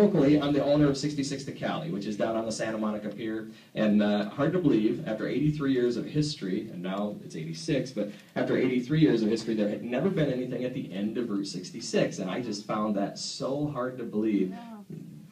locally, I'm the owner of 66 to Cali, which is down on the Santa Monica Pier. And hard to believe, after 83 years of history, and now it's 86, but after 83 years of history, there had never been anything at the end of Route 66. And I just found that so hard to believe.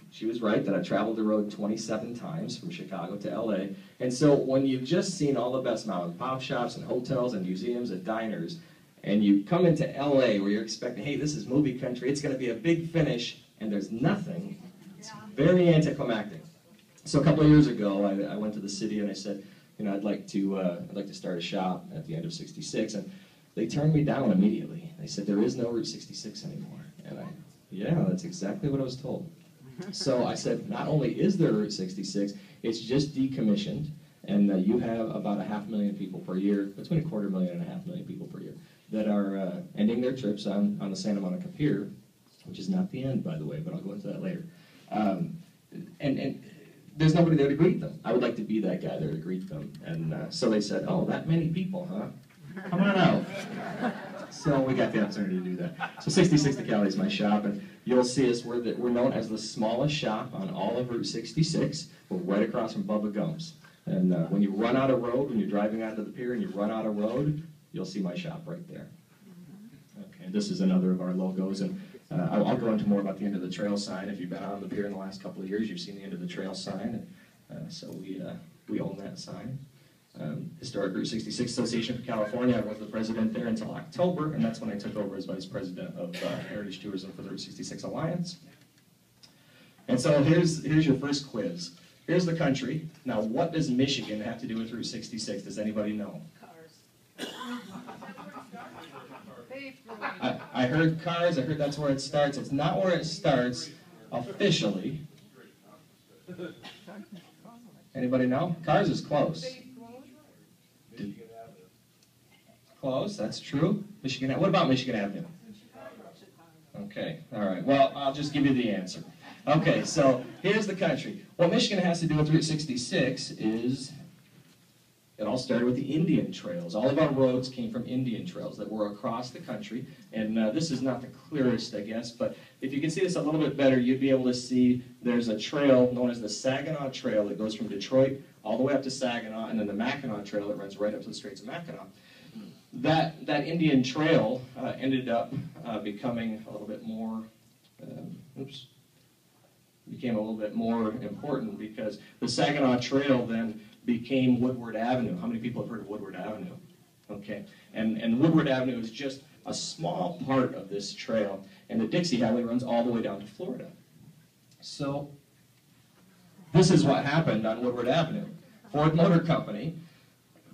She was right that I traveled the road 27 times from Chicago to LA. And so when you've just seen all the best mom and pop shops and hotels and museums and diners, and you come into LA where you're expecting, hey, this is movie country, it's going to be a big finish, and there's nothing, it's very anticlimactic. So a couple of years ago, I went to the city and I said, you know, I'd like to start a shop at the end of 66, and they turned me down immediately. They said, there is no Route 66 anymore. And yeah, that's exactly what I was told. So I said, not only is there Route 66, it's just decommissioned, and you have about 500,000 people per year, between 250,000 and 500,000 people per year, that are ending their trips on the Santa Monica Pier, which is not the end, by the way, but I'll go into that later. And there's nobody there to greet them. I would like to be that guy there to greet them. And so they said, oh, that many people, huh? Come on out. So we got the opportunity to do that. So 66 to Cali is my shop, and you'll see us, we're known as the smallest shop on all of Route 66. We're right across from Bubba Gump's. And when you run out of road, when you're driving onto the pier and you run out of road, you'll see my shop right there. Okay, this is another of our logos, and I'll go into more about the end of the trail sign. If you've been on the pier in the last couple of years, you've seen the end of the trail sign, and so we own that sign. Historic Route 66 Association for California, I was the president there until October, and that's when I took over as vice president of Heritage Tourism for the Route 66 Alliance. And so here's your first quiz. Here's the country. Now, what does Michigan have to do with Route 66? Does anybody know? I heard cars. I heard that's where it starts. It's not where it starts officially. Anybody know? Cars is close. Close, that's true. Michigan. What about Michigan Avenue? Okay, all right. Well, I'll just give you the answer. Okay, so here's the country. What Michigan has to do with Route 66 is it all started with the Indian trails. All of our roads came from Indian trails that were across the country. And this is not the clearest, I guess, but if you can see this a little bit better, you'd be able to see there's a trail known as the Saginaw Trail that goes from Detroit all the way up to Saginaw, and then the Mackinac Trail that runs right up to the Straits of Mackinac. That Indian trail ended up becoming a little bit more, became a little bit more important because the Saginaw Trail then became Woodward Avenue. How many people have heard of Woodward Avenue? Okay, and Woodward Avenue is just a small part of this trail, and the Dixie Highway runs all the way down to Florida. So this is what happened on Woodward Avenue. Ford Motor Company,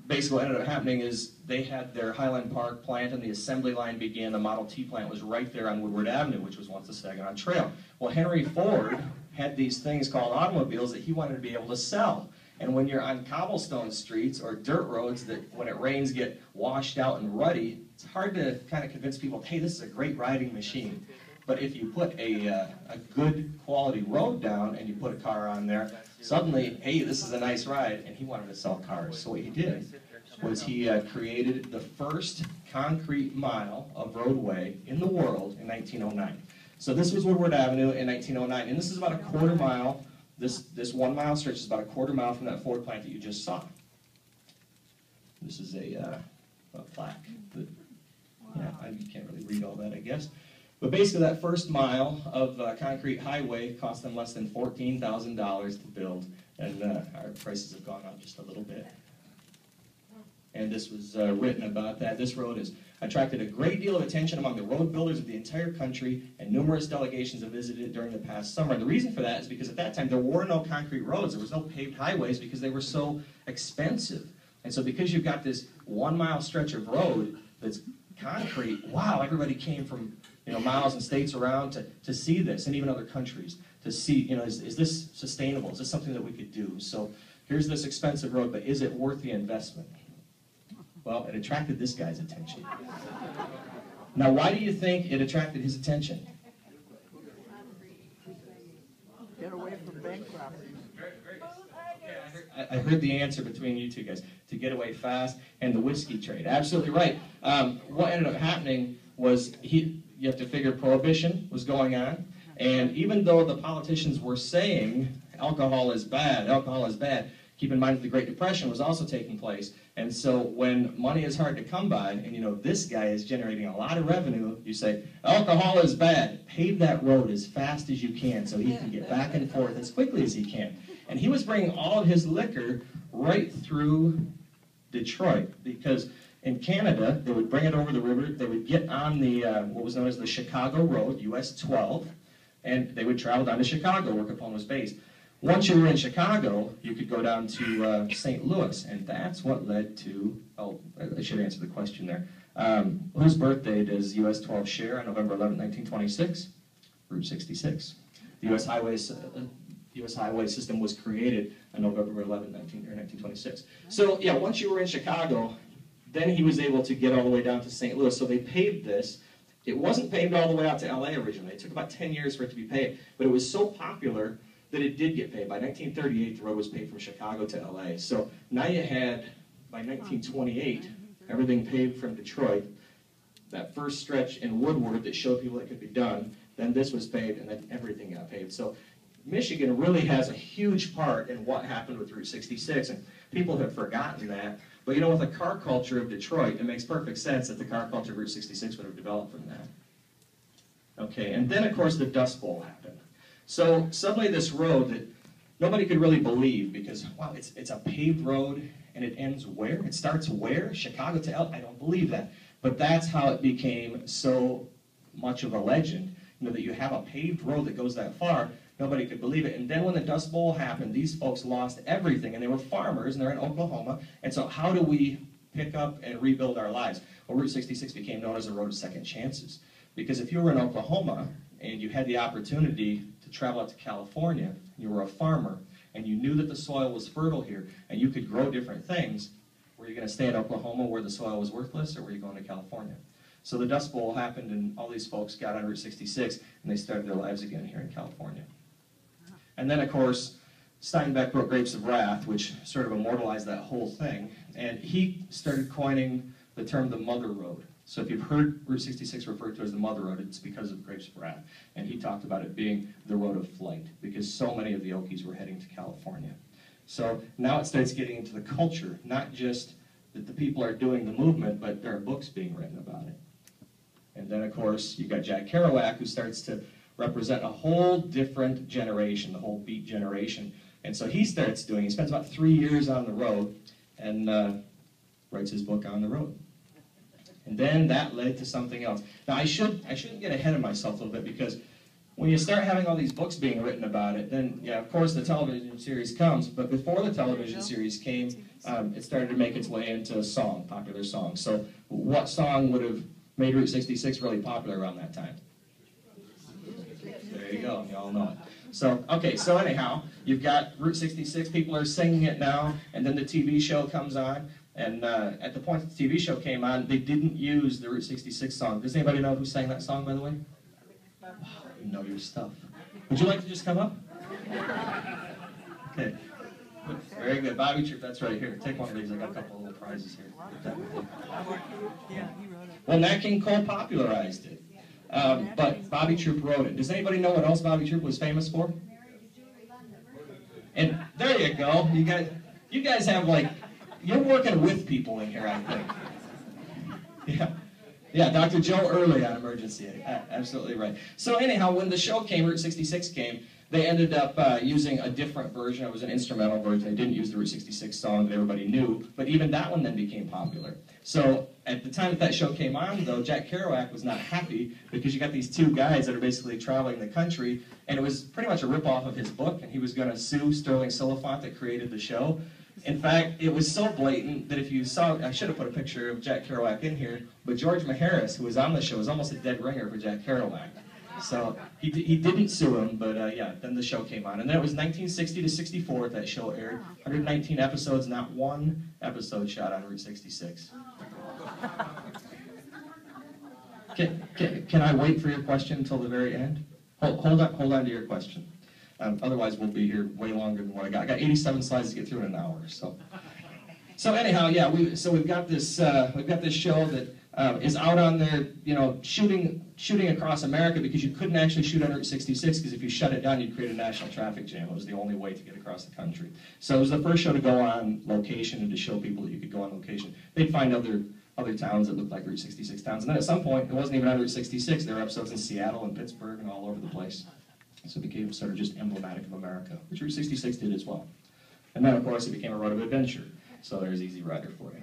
basically what ended up happening is they had their Highland Park plant and the assembly line began. The Model T plant was right there on Woodward Avenue, which was once the Saginaw Trail. Well, Henry Ford had these things called automobiles that he wanted to be able to sell. And when you're on cobblestone streets or dirt roads that when it rains get washed out and ruddy, it's hard to kind of convince people, hey, this is a great riding machine. But if you put a good quality road down and you put a car on there, suddenly, hey, this is a nice ride, and he wanted to sell cars. So what he did was he created the first concrete mile of roadway in the world in 1909. So this was Woodward Avenue in 1909, and this is about a quarter mile. This 1 mile stretch is about a quarter mile from that Ford plant that you just saw. This is a plaque. Yeah, you can't really read all that, I guess. But basically that first mile of concrete highway cost them less than $14,000 to build, and our prices have gone up just a little bit. And this was written about that. This road has attracted a great deal of attention among the road builders of the entire country, and numerous delegations have visited it during the past summer. And the reason for that is because at that time there were no concrete roads. There was no paved highways because they were so expensive. And so because you've got this 1 mile stretch of road that's concrete, wow, everybody came from miles and states around to see this, and even other countries, to see, is this sustainable? Is this something that we could do? So here's this expensive road, but is it worth the investment? Well, it attracted this guy's attention. Now, why do you think it attracted his attention? Get away from bankruptcy. I heard the answer between you two guys. To get away fast and the whiskey trade. Absolutely right. What ended up happening was you have to figure Prohibition was going on. And even though the politicians were saying alcohol is bad, keep in mind that the Great Depression was also taking place. And so when money is hard to come by, and you know this guy is generating a lot of revenue, you say, alcohol is bad. Pave that road as fast as you can so he can get back and forth as quickly as he can. And he was bringing all of his liquor right through Detroit, because in Canada, they would bring it over the river, they would get on the, what was known as the Chicago Road, US 12, and they would travel down to Chicago, where Capone was based. Once you were in Chicago, you could go down to St. Louis, and that's what led to, oh, I should answer the question there. Whose birthday does US 12 share on November 11, 1926? Route 66. The US highway system was created on November 11, 1926. So, yeah, once you were in Chicago, then he was able to get all the way down to St. Louis. So they paved this. It wasn't paved all the way out to LA originally. It took about 10 years for it to be paved, but it was so popular that it did get paved. By 1938, the road was paved from Chicago to LA. So now you had, by 1928, everything paved from Detroit. That first stretch in Woodward that showed people it could be done, then this was paved, and then everything got paved. So Michigan really has a huge part in what happened with Route 66, and people have forgotten that. But you know, with the car culture of Detroit, it makes perfect sense that the car culture of Route 66 would have developed from that. Okay, and then of course the Dust Bowl happened. So suddenly this road that nobody could really believe, because wow, it's a paved road, and it ends where? It starts where? Chicago to LA? I don't believe that. But that's how it became so much of a legend, you know, that you have a paved road that goes that far. Nobody could believe it. And then when the Dust Bowl happened, these folks lost everything, and they were farmers, and they're in Oklahoma. And so how do we pick up and rebuild our lives? Well, Route 66 became known as a road of second chances. Because if you were in Oklahoma, and you had the opportunity to travel out to California, you were a farmer, and you knew that the soil was fertile here, and you could grow different things, were you going to stay in Oklahoma where the soil was worthless, or were you going to California? So the Dust Bowl happened, and all these folks got on Route 66, and they started their lives again here in California. And then, of course, Steinbeck wrote Grapes of Wrath, which sort of immortalized that whole thing, and he started coining the term the Mother Road. So if you've heard Route 66 referred to as the Mother Road, it's because of Grapes of Wrath. And he talked about it being the road of flight, because so many of the Okies were heading to California. So now it starts getting into the culture, not just that the people are doing the movement, but there are books being written about it. And then, of course, you've got Jack Kerouac, who starts to represent a whole different generation, the whole beat generation. And so he spends about 3 years on the road, and writes his book On the Road. And then that led to something else. Now, I shouldn't get ahead of myself a little bit, because when you start having all these books being written about it, then, yeah, of course, the television series comes. But before the television series came, it started to make its way into song, popular songs. So what song would have made Route 66 really popular around that time? There you go, you all know it. So, okay, so anyhow, you've got Route 66, people are singing it now, and then the TV show comes on, and at the point that the TV show came on, they didn't use the Route 66 song. Does anybody know who sang that song, by the way? Wow, you know your stuff. Would you like to just come up? Okay. Very good. Bobby Troop, that's right. Here, take one of these. I got a couple of little prizes here. Well, Nat King Cole popularized it. But Bobby Troop wrote it. Does anybody know what else Bobby Troop was famous for? And there you go. You guys have, like, you're working with people in here, I think. Yeah, Dr. Joe Early on Emergency. Absolutely right. So anyhow, when the show came, Route 66 came, they ended up using a different version. It was an instrumental version. They didn't use the Route 66 song that everybody knew, but even that one then became popular. So at the time that show came on, though, Jack Kerouac was not happy, because you got these two guys that are basically traveling the country, and it was pretty much a ripoff of his book, and he was going to sue Sterling Silliphant that created the show. In fact, it was so blatant that if you saw, I should have put a picture of Jack Kerouac in here, but George Maharis, who was on the show, was almost a dead ringer for Jack Kerouac. So he didn't sue him, but yeah, then the show came on. And then it was 1960 to 64 that show aired. 119 episodes, not one episode shot on Route 66. Can I wait for your question until the very end? Hold on to your question. Otherwise, we'll be here way longer than what I got. I got 87 slides to get through in an hour. So anyhow, yeah. We've got this show that is out on there, shooting across America because you couldn't actually shoot on Route 66 because if you shut it down, you'd create a national traffic jam. It was the only way to get across the country. So it was the first show to go on location and to show people that you could go on location. They'd find other towns that looked like Route 66 towns. And then at some point, it wasn't even on Route 66. There were episodes in Seattle and Pittsburgh and all over the place. So it became sort of just emblematic of America, which Route 66 did as well. And then, of course, it became a road of adventure. So there's Easy Rider for you.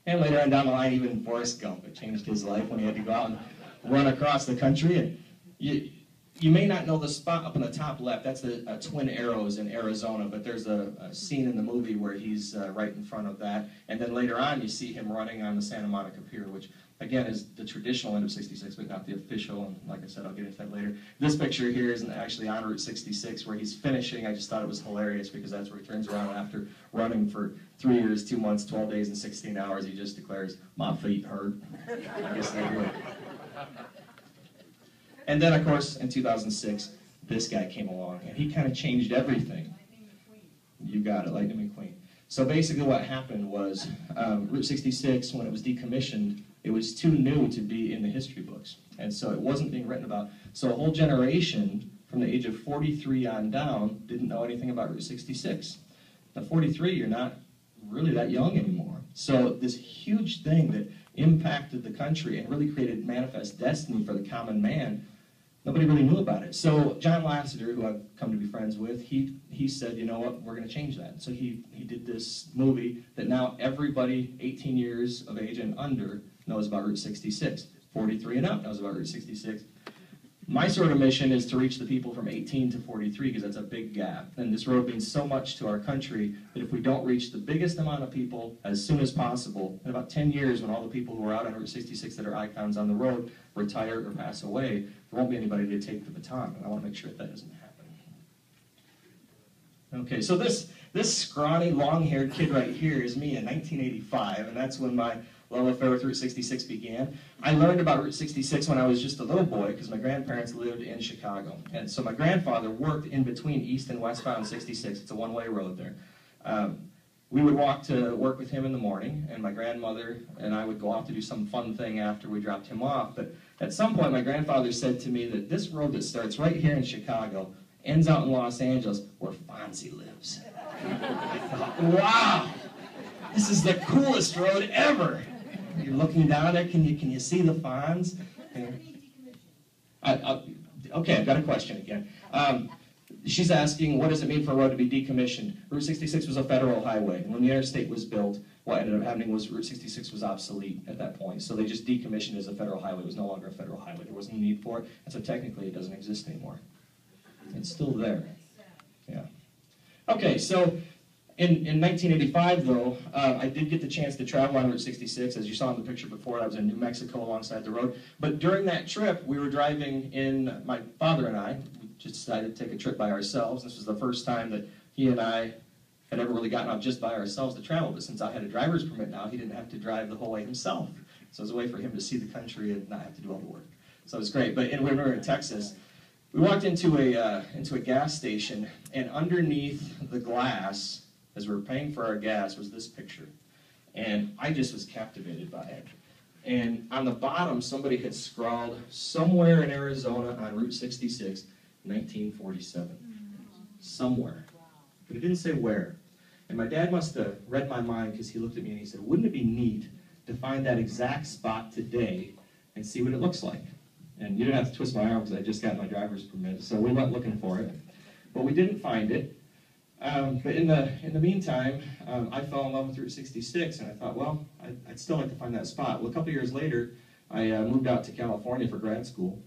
And later on down the line, even Forrest Gump. It changed his life when he had to go out and run across the country. And you may not know the spot up in the top left. That's the Twin Arrows in Arizona. But there's a scene in the movie where he's right in front of that. And then later on, you see him running on the Santa Monica Pier, which, again, is the traditional end of 66, but not the official. And like I said, I'll get into that later. This picture here isn't actually on Route 66 where he's finishing. I just thought it was hilarious because that's where he turns around after running for 3 years, 2 months, 12 days, and 16 hours. He just declares, "My feet hurt." I guess they would. And then, of course, in 2006, this guy came along, and he kind of changed everything. You got it, Lightning McQueen. So basically what happened was Route 66, when it was decommissioned, it was too new to be in the history books. And so it wasn't being written about. So a whole generation from the age of 43 on down didn't know anything about Route 66. Now 43, you're not really that young anymore. So this huge thing that impacted the country and really created manifest destiny for the common man, nobody really knew about it. So John Lasseter, who I've come to be friends with, he said, you know what, we're going to change that. So he did this movie that now everybody 18 years of age and under knows about Route 66. 43 and up knows about Route 66. My sort of mission is to reach the people from 18 to 43 because that's a big gap. And this road means so much to our country that if we don't reach the biggest amount of people as soon as possible, in about 10 years when all the people who are out on Route 66 that are icons on the road retire or pass away, there won't be anybody to take the baton. And I want to make sure that doesn't happen. Okay, so this scrawny, long-haired kid right here is me in 1985, and that's when my love affair with Route 66 began. I learned about Route 66 when I was just a little boy because my grandparents lived in Chicago. And so my grandfather worked in between east and westbound 66. It's a one-way road there. We would walk to work with him in the morning, and my grandmother and I would go off to do some fun thing after we dropped him off. But at some point, my grandfather said to me that this road that starts right here in Chicago ends out in Los Angeles where Fonzie lives. I thought, wow, this is the coolest road ever. You're looking down there, can you see the Fonz? Okay, I've got a question again. She's asking, what does it mean for a road to be decommissioned? Route 66 was a federal highway, and when the interstate was built, what ended up happening was Route 66 was obsolete at that point, so they just decommissioned it as a federal highway. It was no longer a federal highway. There wasn't a need for it, and so technically it doesn't exist anymore. It's still there. Yeah. Okay, so in 1985, though, I did get the chance to travel on Route 66. As you saw in the picture before, I was in New Mexico alongside the road. But during that trip, we were driving in, my father and I, we just decided to take a trip by ourselves. This was the first time that he and I had ever really gotten out just by ourselves to travel. But since I had a driver's permit now, he didn't have to drive the whole way himself. So it was a way for him to see the country and not have to do all the work. So it was great. But when we were in Texas, we walked into a gas station, and underneath the glass, as we were paying for our gas, was this picture. And I just was captivated by it. And on the bottom, somebody had scrawled, somewhere in Arizona on Route 66, 1947. Somewhere. But it didn't say where. And my dad must have read my mind because he looked at me and he said, wouldn't it be neat to find that exact spot today and see what it looks like? And you didn't have to twist my arm because I just got my driver's permit, so we went looking for it. But we didn't find it. But in the meantime, I fell in love with Route 66, and I thought, well, I'd still like to find that spot. Well, a couple years later, I moved out to California for grad school.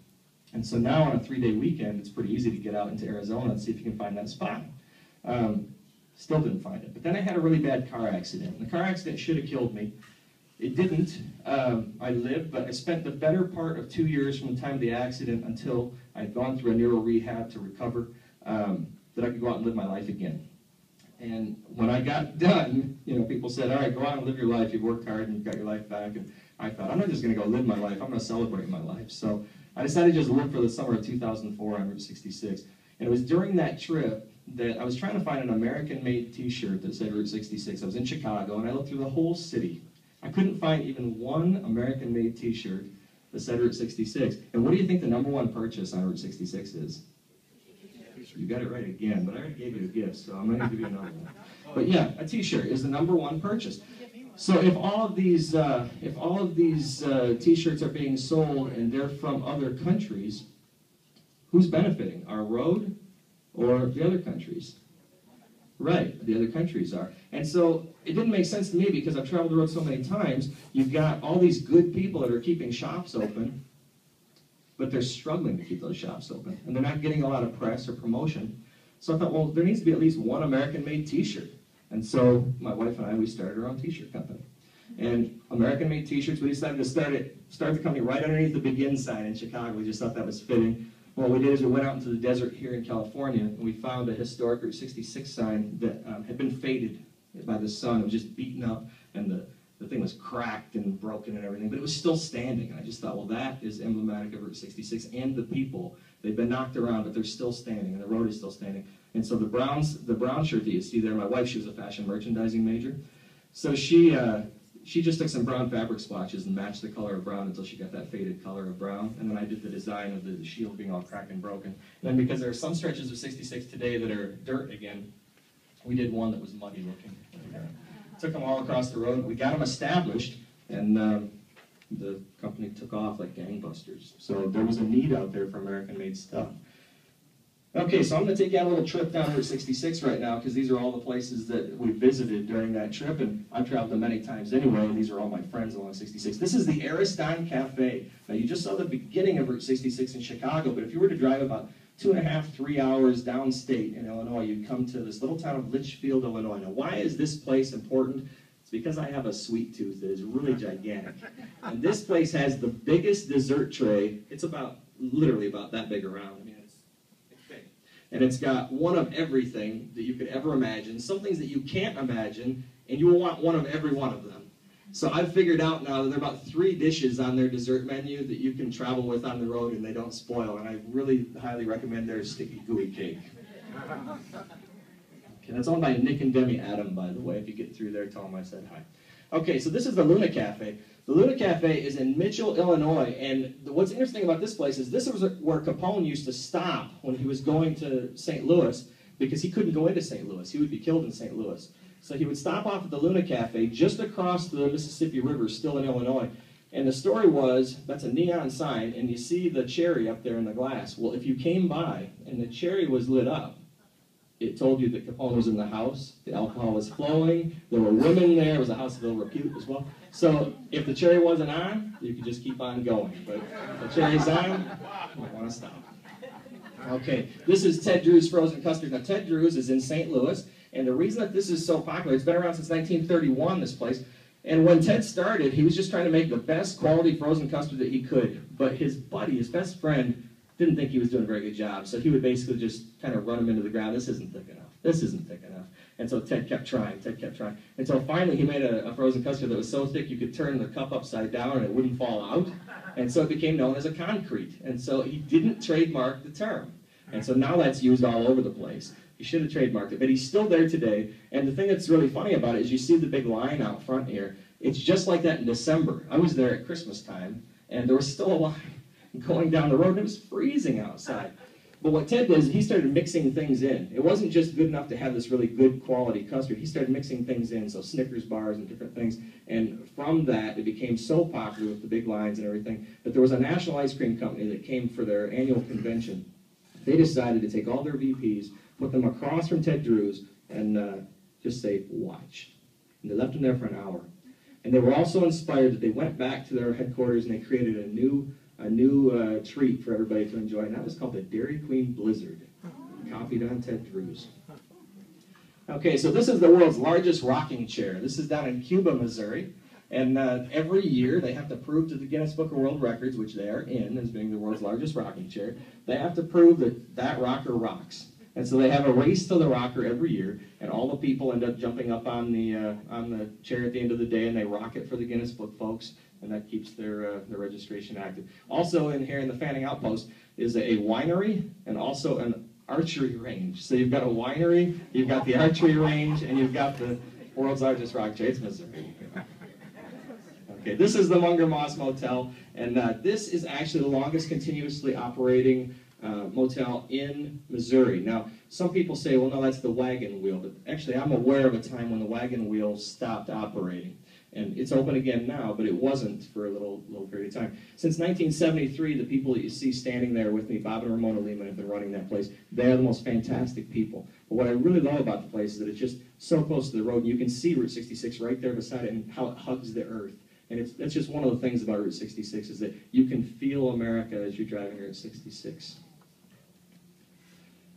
And so now on a 3-day weekend, it's pretty easy to get out into Arizona and see if you can find that spot. Still didn't find it. But then I had a really bad car accident. The car accident should have killed me. It didn't. I lived, but I spent the better part of 2 years from the time of the accident until I'd gone through a neuro rehab to recover, that I could go out and live my life again. And when I got done, people said, all right, go out and live your life. You've worked hard and you've got your life back. And I thought, I'm not just going to go live my life. I'm going to celebrate my life. So I decided to just live for the summer of 2004 on Route 66. And it was during that trip that I was trying to find an American-made T-shirt that said Route 66. I was in Chicago, and I looked through the whole city. I couldn't find even one American-made t-shirt that said Route 66. And what do you think the #1 purchase on Route 66 is? You got it right again, but I already gave you a gift, so I'm going to give you another one. But yeah, a t-shirt is the #1 purchase. So if all of these t-shirts are being sold and they're from other countries, who's benefiting? Our road or the other countries? Right, the other countries are. And so it didn't make sense to me because I've traveled the road so many times. You've got all these good people that are keeping shops open, but they're struggling to keep those shops open. And they're not getting a lot of press or promotion. So I thought, well, there needs to be at least one American-made t-shirt. And so my wife and I, we started our own t-shirt company. And American-made t-shirts, we decided to start the company right underneath the Begin sign in Chicago. We just thought that was fitting. What we did is we went out into the desert here in California, and we found a historic Route 66 sign that had been faded by the sun. It was just beaten up, and the thing was cracked and broken and everything, but it was still standing. And I just thought, well, that is emblematic of Route 66 and the people. They've been knocked around, but they're still standing, and the road is still standing. And so the brown shirt that you see there, my wife, she was a fashion merchandising major, so she just took some brown fabric splotches and matched the color of brown until she got that faded color of brown. And then I did the design of the shield being all cracked and broken. And then because there are some stretches of 66 today that are dirt again, we did one that was muddy looking. Took them all across the road. We got them established, and the company took off like gangbusters. So there was a need out there for American-made stuff. Okay, so I'm going to take you on a little trip down Route 66 right now, because these are all the places that we visited during that trip, and I've traveled them many times anyway, and these are all my friends along 66. This is the Ariston Cafe. Now, you just saw the beginning of Route 66 in Chicago, but if you were to drive about 2.5, 3 hours downstate in Illinois, you'd come to this little town of Litchfield, Illinois. Now, why is this place important? It's because I have a sweet tooth that is really gigantic. And this place has the biggest dessert tray. It's literally about that big around. I mean, it's big. And it's got one of everything that you could ever imagine, some things that you can't imagine, and you will want one of every one of them. So I've figured out now that there are about 3 dishes on their dessert menu that you can travel with on the road and they don't spoil, and I really highly recommend their sticky gooey cake. Okay, that's owned by Nick and Demi Adam, by the way. If you get through there, tell them I said hi. Okay, so this is the Luna Cafe. The Luna Cafe is in Mitchell, Illinois, and what's interesting about this place is this was where Capone used to stop when he was going to St. Louis, because he couldn't go into St. Louis. He would be killed in St. Louis. So he would stop off at the Luna Cafe just across the Mississippi River, still in Illinois. And the story was, that's a neon sign, and you see the cherry up there in the glass. Well, if you came by and the cherry was lit up, it told you that Capone was in the house, the alcohol was flowing, there were women there, it was a house of ill repute as well. So if the cherry wasn't on, you could just keep on going. But if the cherry's on, you might want to stop. Okay, this is Ted Drew's Frozen Custard. Now, Ted Drew's is in St. Louis, and the reason that this is so popular, it's been around since 1931, this place, and when Ted started, he was just trying to make the best quality frozen custard that he could, but his buddy, his best friend, didn't think he was doing a very good job, so he would basically just kind of run him into the ground. This isn't thick enough. This isn't thick enough. And so Ted kept trying, until finally he made a frozen custard that was so thick you could turn the cup upside down and it wouldn't fall out, and so it became known as a concrete, and so he didn't trademark the term, and so now that's used all over the place. He should have trademarked it, but he's still there today. And the thing that's really funny about it is you see the big line out front here. It's just like that in December. I was there at Christmas time, and there was still a line going down the road, and it was freezing outside. But what Ted did is he started mixing things in. It wasn't just good enough to have this really good quality custard. He started mixing things in, so Snickers bars and different things. And from that, it became so popular with the big lines and everything that there was a national ice cream company that came for their annual convention. They decided to take all their VPs, put them across from Ted Drew's, and just say, watch. And they left them there for an hour. And they were also inspired that they went back to their headquarters and they created a new treat for everybody to enjoy, and that was called the Dairy Queen Blizzard, copied on Ted Drew's. Okay, so this is the world's largest rocking chair. This is down in Cuba, Missouri. And every year, they have to prove to the Guinness Book of World Records, which they are in, as being the world's largest rocking chair, they have to prove that that rocker rocks. And so they have a race to the rocker every year, and all the people end up jumping up on the chair at the end of the day, and they rock it for the Guinness Book folks, and that keeps their registration active. Also in here in the Fanning Outpost is a winery and also an archery range. So you've got a winery, you've got the archery range, and you've got the world's largest rock chair. It's Missouri. Okay, this is the Munger Moss Motel, and this is actually the longest continuously operating motel in Missouri. Now, some people say, well, no, that's the wagon wheel, but actually I'm aware of a time when the wagon wheel stopped operating. And it's open again now, but it wasn't for a little period of time. Since 1973, the people that you see standing there with me, Bob and Ramona Lehman, have been running that place. They are the most fantastic people. But what I really love about the place is that it's just so close to the road, and you can see Route 66 right there beside it and how it hugs the earth. And that's just one of the things about Route 66 is that you can feel America as you're driving Route 66.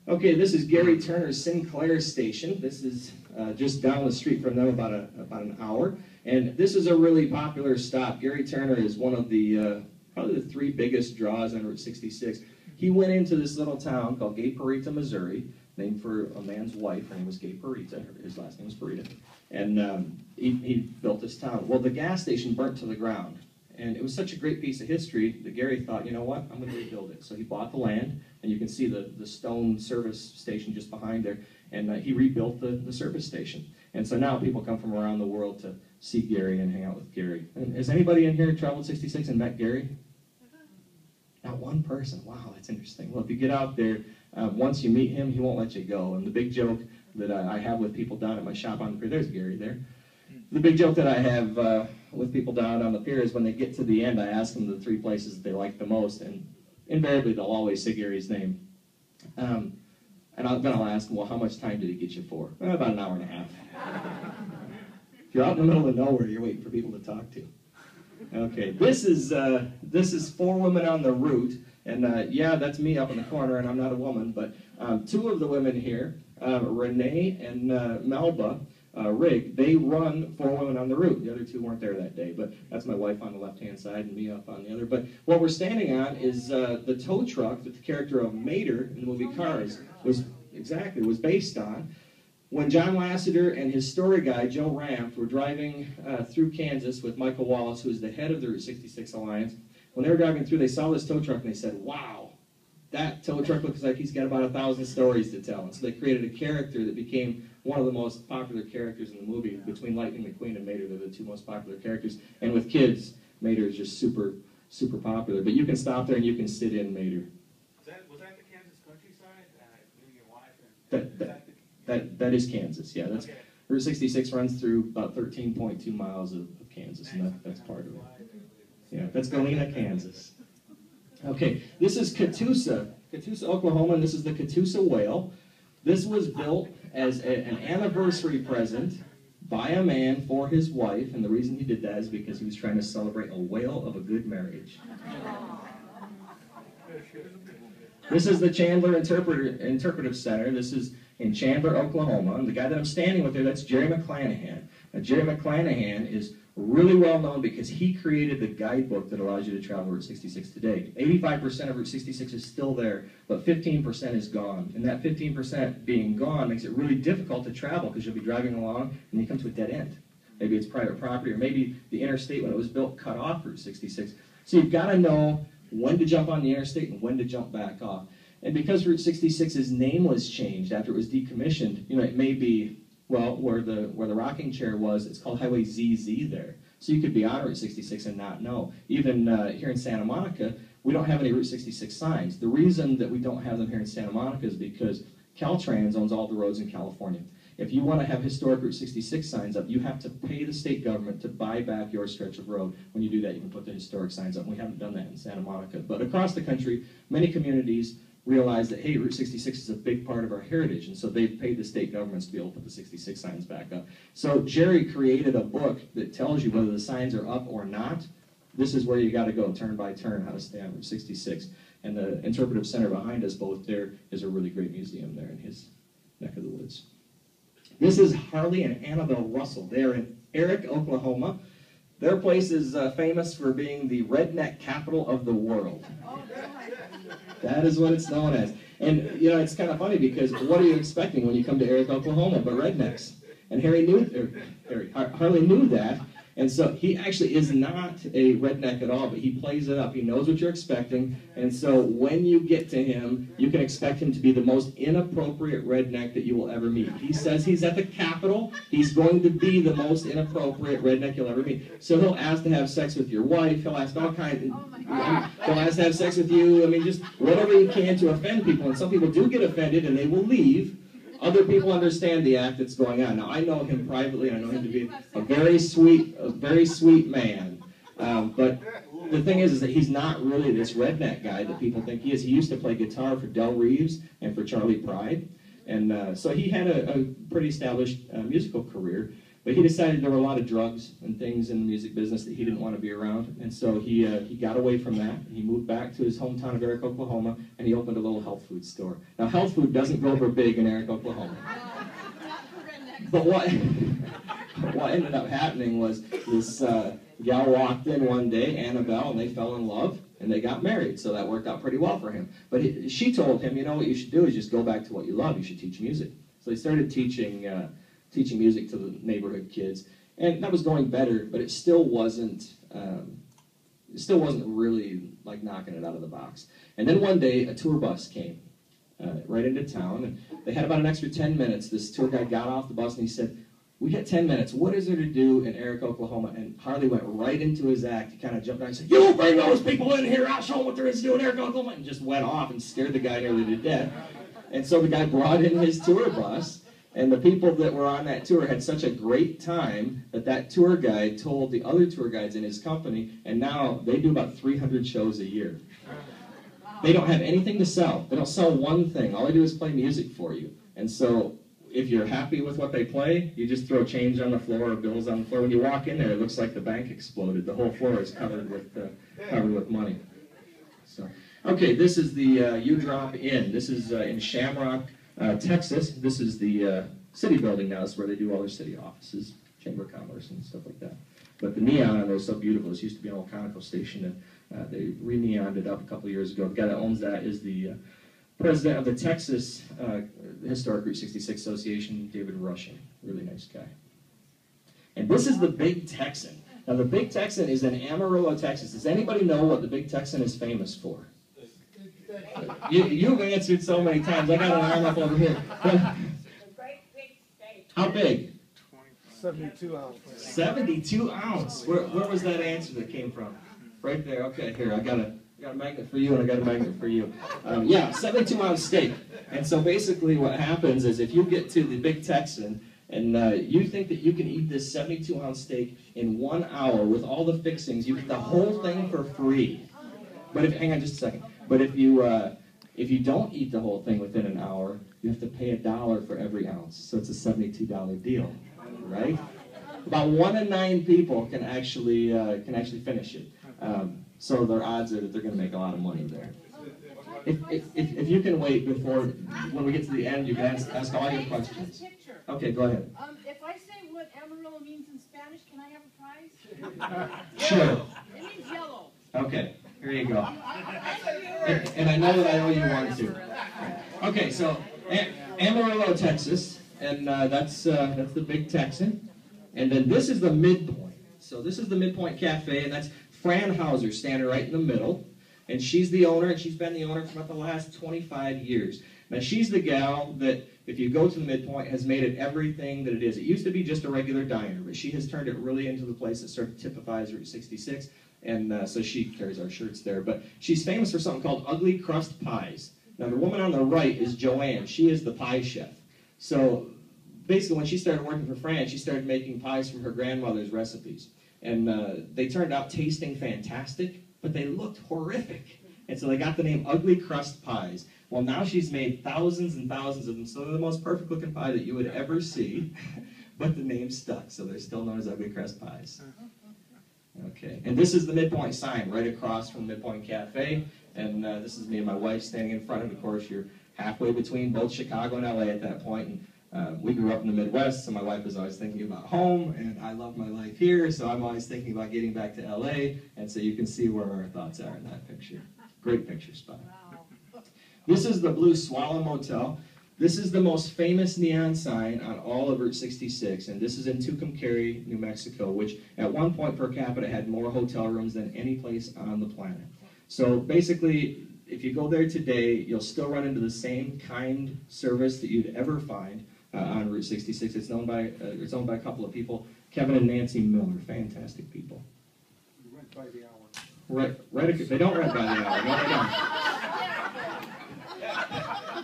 Okay, this is Gary Turner's Sinclair station. This is just down the street from them about an hour. And this is a really popular stop. Gary Turner is one of the, probably the 3 biggest draws on Route 66. He went into this little town called Gay Parita, Missouri, named for a man's wife. Her name was Gay Parita. His last name was Parita. And he built this town. Well, the gas station burnt to the ground. And it was such a great piece of history that Gary thought, you know what, I'm going to rebuild it. So he bought the land, and you can see the stone service station just behind there. And he rebuilt the service station. And so now people come from around the world to see Gary and hang out with Gary. And has anybody in here traveled 66 and met Gary? Not one person. Wow, that's interesting. Well, if you get out there, once you meet him, he won't let you go. And the big joke that I have with people down at my shop on the pier, there's Gary there. The big joke that I have with people down on the pier is when they get to the end, I ask them the 3 places that they like the most, and invariably they'll always say Gary's name. And then I'll ask them, well, how much time did he get you for? About an hour and a half. If you're out in the middle of nowhere, you're waiting for people to talk to. Okay, this is 4 women on the route, and yeah, that's me up in the corner, and I'm not a woman, but 2 of the women here, Renee and Melba Rigg, they run 4 women on the route. The other 2 weren't there that day, but that's my wife on the left-hand side and me up on the other. But what we're standing on is the tow truck that the character of Mater in the movie Cars was based on. When John Lasseter and his story guy, Joe Rampt, were driving through Kansas with Michael Wallace, who was the head of the Route 66 Alliance, when they were driving through, they saw this tow truck and they said, wow, that tow truck looks like he's got about 1,000 stories to tell. And so they created a character that became one of the most popular characters in the movie. Between Lightning McQueen and Mater, they're the 2 most popular characters. And with kids, Mater is just super, super popular. But you can stop there and you can sit in Mater. Was that the Kansas countryside? You and your wife? That is Kansas, yeah. That's, okay. Route 66 runs through about 13.2 miles of Kansas, and that's part of it. Yeah, that's Galena, Kansas. Okay, this is Katusa Oklahoma, and this is the Katusa whale. This was built as an anniversary present by a man for his wife, and the reason he did that is because he was trying to celebrate a whale of a good marriage. This is the Chandler Interpretive Center. This is in Chandler, Oklahoma. And the guy that I'm standing with there, that's Jerry McClanahan. Now, Jerry McClanahan is really well known because he created the guidebook that allows you to travel Route 66 today. 85% of Route 66 is still there, but 15% is gone. And that 15% being gone makes it really difficult to travel because you'll be driving along and you come to a dead end. Maybe it's private property, or maybe the interstate, when it was built, cut off Route 66. So you've got to know when to jump on the interstate and when to jump back off. And because Route 66's name was changed after it was decommissioned, you know, it may be, well, where the rocking chair was, it's called Highway ZZ there. So you could be on Route 66 and not know. Even here in Santa Monica, we don't have any Route 66 signs. The reason that we don't have them here in Santa Monica is because Caltrans owns all the roads in California. If you want to have historic Route 66 signs up, you have to pay the state government to buy back your stretch of road. When you do that, you can put the historic signs up. We haven't done that in Santa Monica. But across the country, many communities realize that, hey, Route 66 is a big part of our heritage, and so they've paid the state governments to be able to put the 66 signs back up. So Jerry created a book that tells you whether the signs are up or not. This is where you got to go, turn by turn, how to stay on Route 66. And the Interpretive Center behind us both there is a really great museum there in his neck of the woods. This is Harley and Annabelle Russell. They're in Eric, Oklahoma. Their place is famous for being the redneck capital of the world. That is what it's known as. And, you know, it's kind of funny because what are you expecting when you come to Eric, Oklahoma, but rednecks? And Harley knew that, And so he actually is not a redneck at all, but he plays it up. He knows what you're expecting, and so when you get to him, you can expect him to be the most inappropriate redneck that you will ever meet. He says he's at the Capitol. He's going to be the most inappropriate redneck you'll ever meet. So he'll ask to have sex with your wife. He'll ask all kinds. He'll ask to have sex with you. I mean, just whatever you can to offend people. And some people do get offended, and they will leave. Other people understand the act that's going on. Now, I know him privately. I know him to be a very sweet man. But the thing is that he's not really this redneck guy that people think he is. He used to play guitar for Del Reeves and for Charlie Pride. And so he had a pretty established musical career. But he decided there were a lot of drugs and things in the music business that he didn't want to be around. And so he got away from that. He moved back to his hometown of Eric, Oklahoma, and he opened a little health food store. Now, health food doesn't go over big in Eric, Oklahoma. But what ended up happening was this gal walked in one day, Annabelle, and they fell in love, and they got married. So that worked out pretty well for him. But she told him, you know, what you should do is just go back to what you love. You should teach music. So he started teaching music to the neighborhood kids, and that was going better, but it still wasn't really like knocking it out of the box. And then one day a tour bus came right into town, and they had about an extra 10 minutes. This tour guide got off the bus and he said, "We got 10 minutes. What is there to do in Eric, Oklahoma?" And Harley went right into his act. He kind of jumped out and said, "You bring those people in here. I'll show them what there is to do in Eric, Oklahoma," and just went off and scared the guy nearly to death. And so the guy brought in his tour bus. And the people that were on that tour had such a great time that tour guide told the other tour guides in his company, and now they do about 300 shows a year. They don't have anything to sell. They don't sell one thing. All they do is play music for you. And so if you're happy with what they play, you just throw change on the floor or bills on the floor. When you walk in there, it looks like the bank exploded. The whole floor is covered with money. So, okay, this is the You Drop In. This is in Shamrock, Texas. This is the city building now. It's where they do all their city offices, Chamber of Commerce and stuff like that. But the neon on there is so beautiful. This used to be an old Conoco station, and they re-neoned it up a couple of years ago. The guy that owns that is the president of the Texas Historic Route 66 Association, David Rushing. Really nice guy. And this is the Big Texan. Now, the Big Texan is in Amarillo, Texas. Does anybody know what the Big Texan is famous for? You've answered so many times. I got an arm up over here. How big? 72 ounce. 72 ounce. Where was that answer that came from? Right there. Okay, here. I got a magnet for you, and I got a magnet for you. Yeah, 72 ounce steak. And so basically what happens is if you get to the Big Texan, and you think that you can eat this 72 ounce steak in 1 hour with all the fixings, you get the whole thing for free. But hang on just a second. But if you don't eat the whole thing within an hour, you have to pay $1 for every ounce. So it's a $72 deal, right? About 1 in 9 people can actually finish it. So their odds are that they're going to make a lot of money there. If you can wait before, when we get to the end, you can ask all your questions. Okay, go ahead. If I say what Amarillo means in Spanish, can I have a prize? Sure. It means yellow. Okay, here you go. And I know that I owe you one too. Okay, so Amarillo, Texas, and that's the Big Texan. And then this is the midpoint. So this is the Midpoint Cafe, and that's Fran Hauser standing right in the middle. And she's the owner, and she's been the owner for about the last 25 years. Now, she's the gal that, if you go to the Midpoint, has made it everything that it is. It used to be just a regular diner, but she has turned it really into the place that sort of typifies Route 66, and so she carries our shirts there. But she's famous for something called ugly crust pies. Now, the woman on the right is Joanne. She is the pie chef. So basically, when she started working for Fran, she started making pies from her grandmother's recipes. And they turned out tasting fantastic, but they looked horrific. And so they got the name Ugly Crust Pies. Well, now she's made thousands and thousands of them, so they're the most perfect looking pie that you would ever see. But the name stuck, so they're still known as Ugly Crust Pies. Okay, and this is the Midpoint sign right across from the Midpoint Cafe. And this is me and my wife standing in front of it. Of course, you're halfway between both Chicago and LA at that point. And we grew up in the Midwest, so my wife was always thinking about home, and I love my life here, so I'm always thinking about getting back to LA, and so you can see where our thoughts are in that picture. Great picture spot. This is the Blue Swallow Motel. This is the most famous neon sign on all of Route 66, and this is in Tucumcari, New Mexico, which at one point per capita had more hotel rooms than any place on the planet. So basically, if you go there today, you'll still run into the same kind service that you'd ever find on Route 66. It's owned by a couple of people, Kevin and Nancy Miller, fantastic people. You went by the hour. Right. They don't rent by the hour. No, they don't.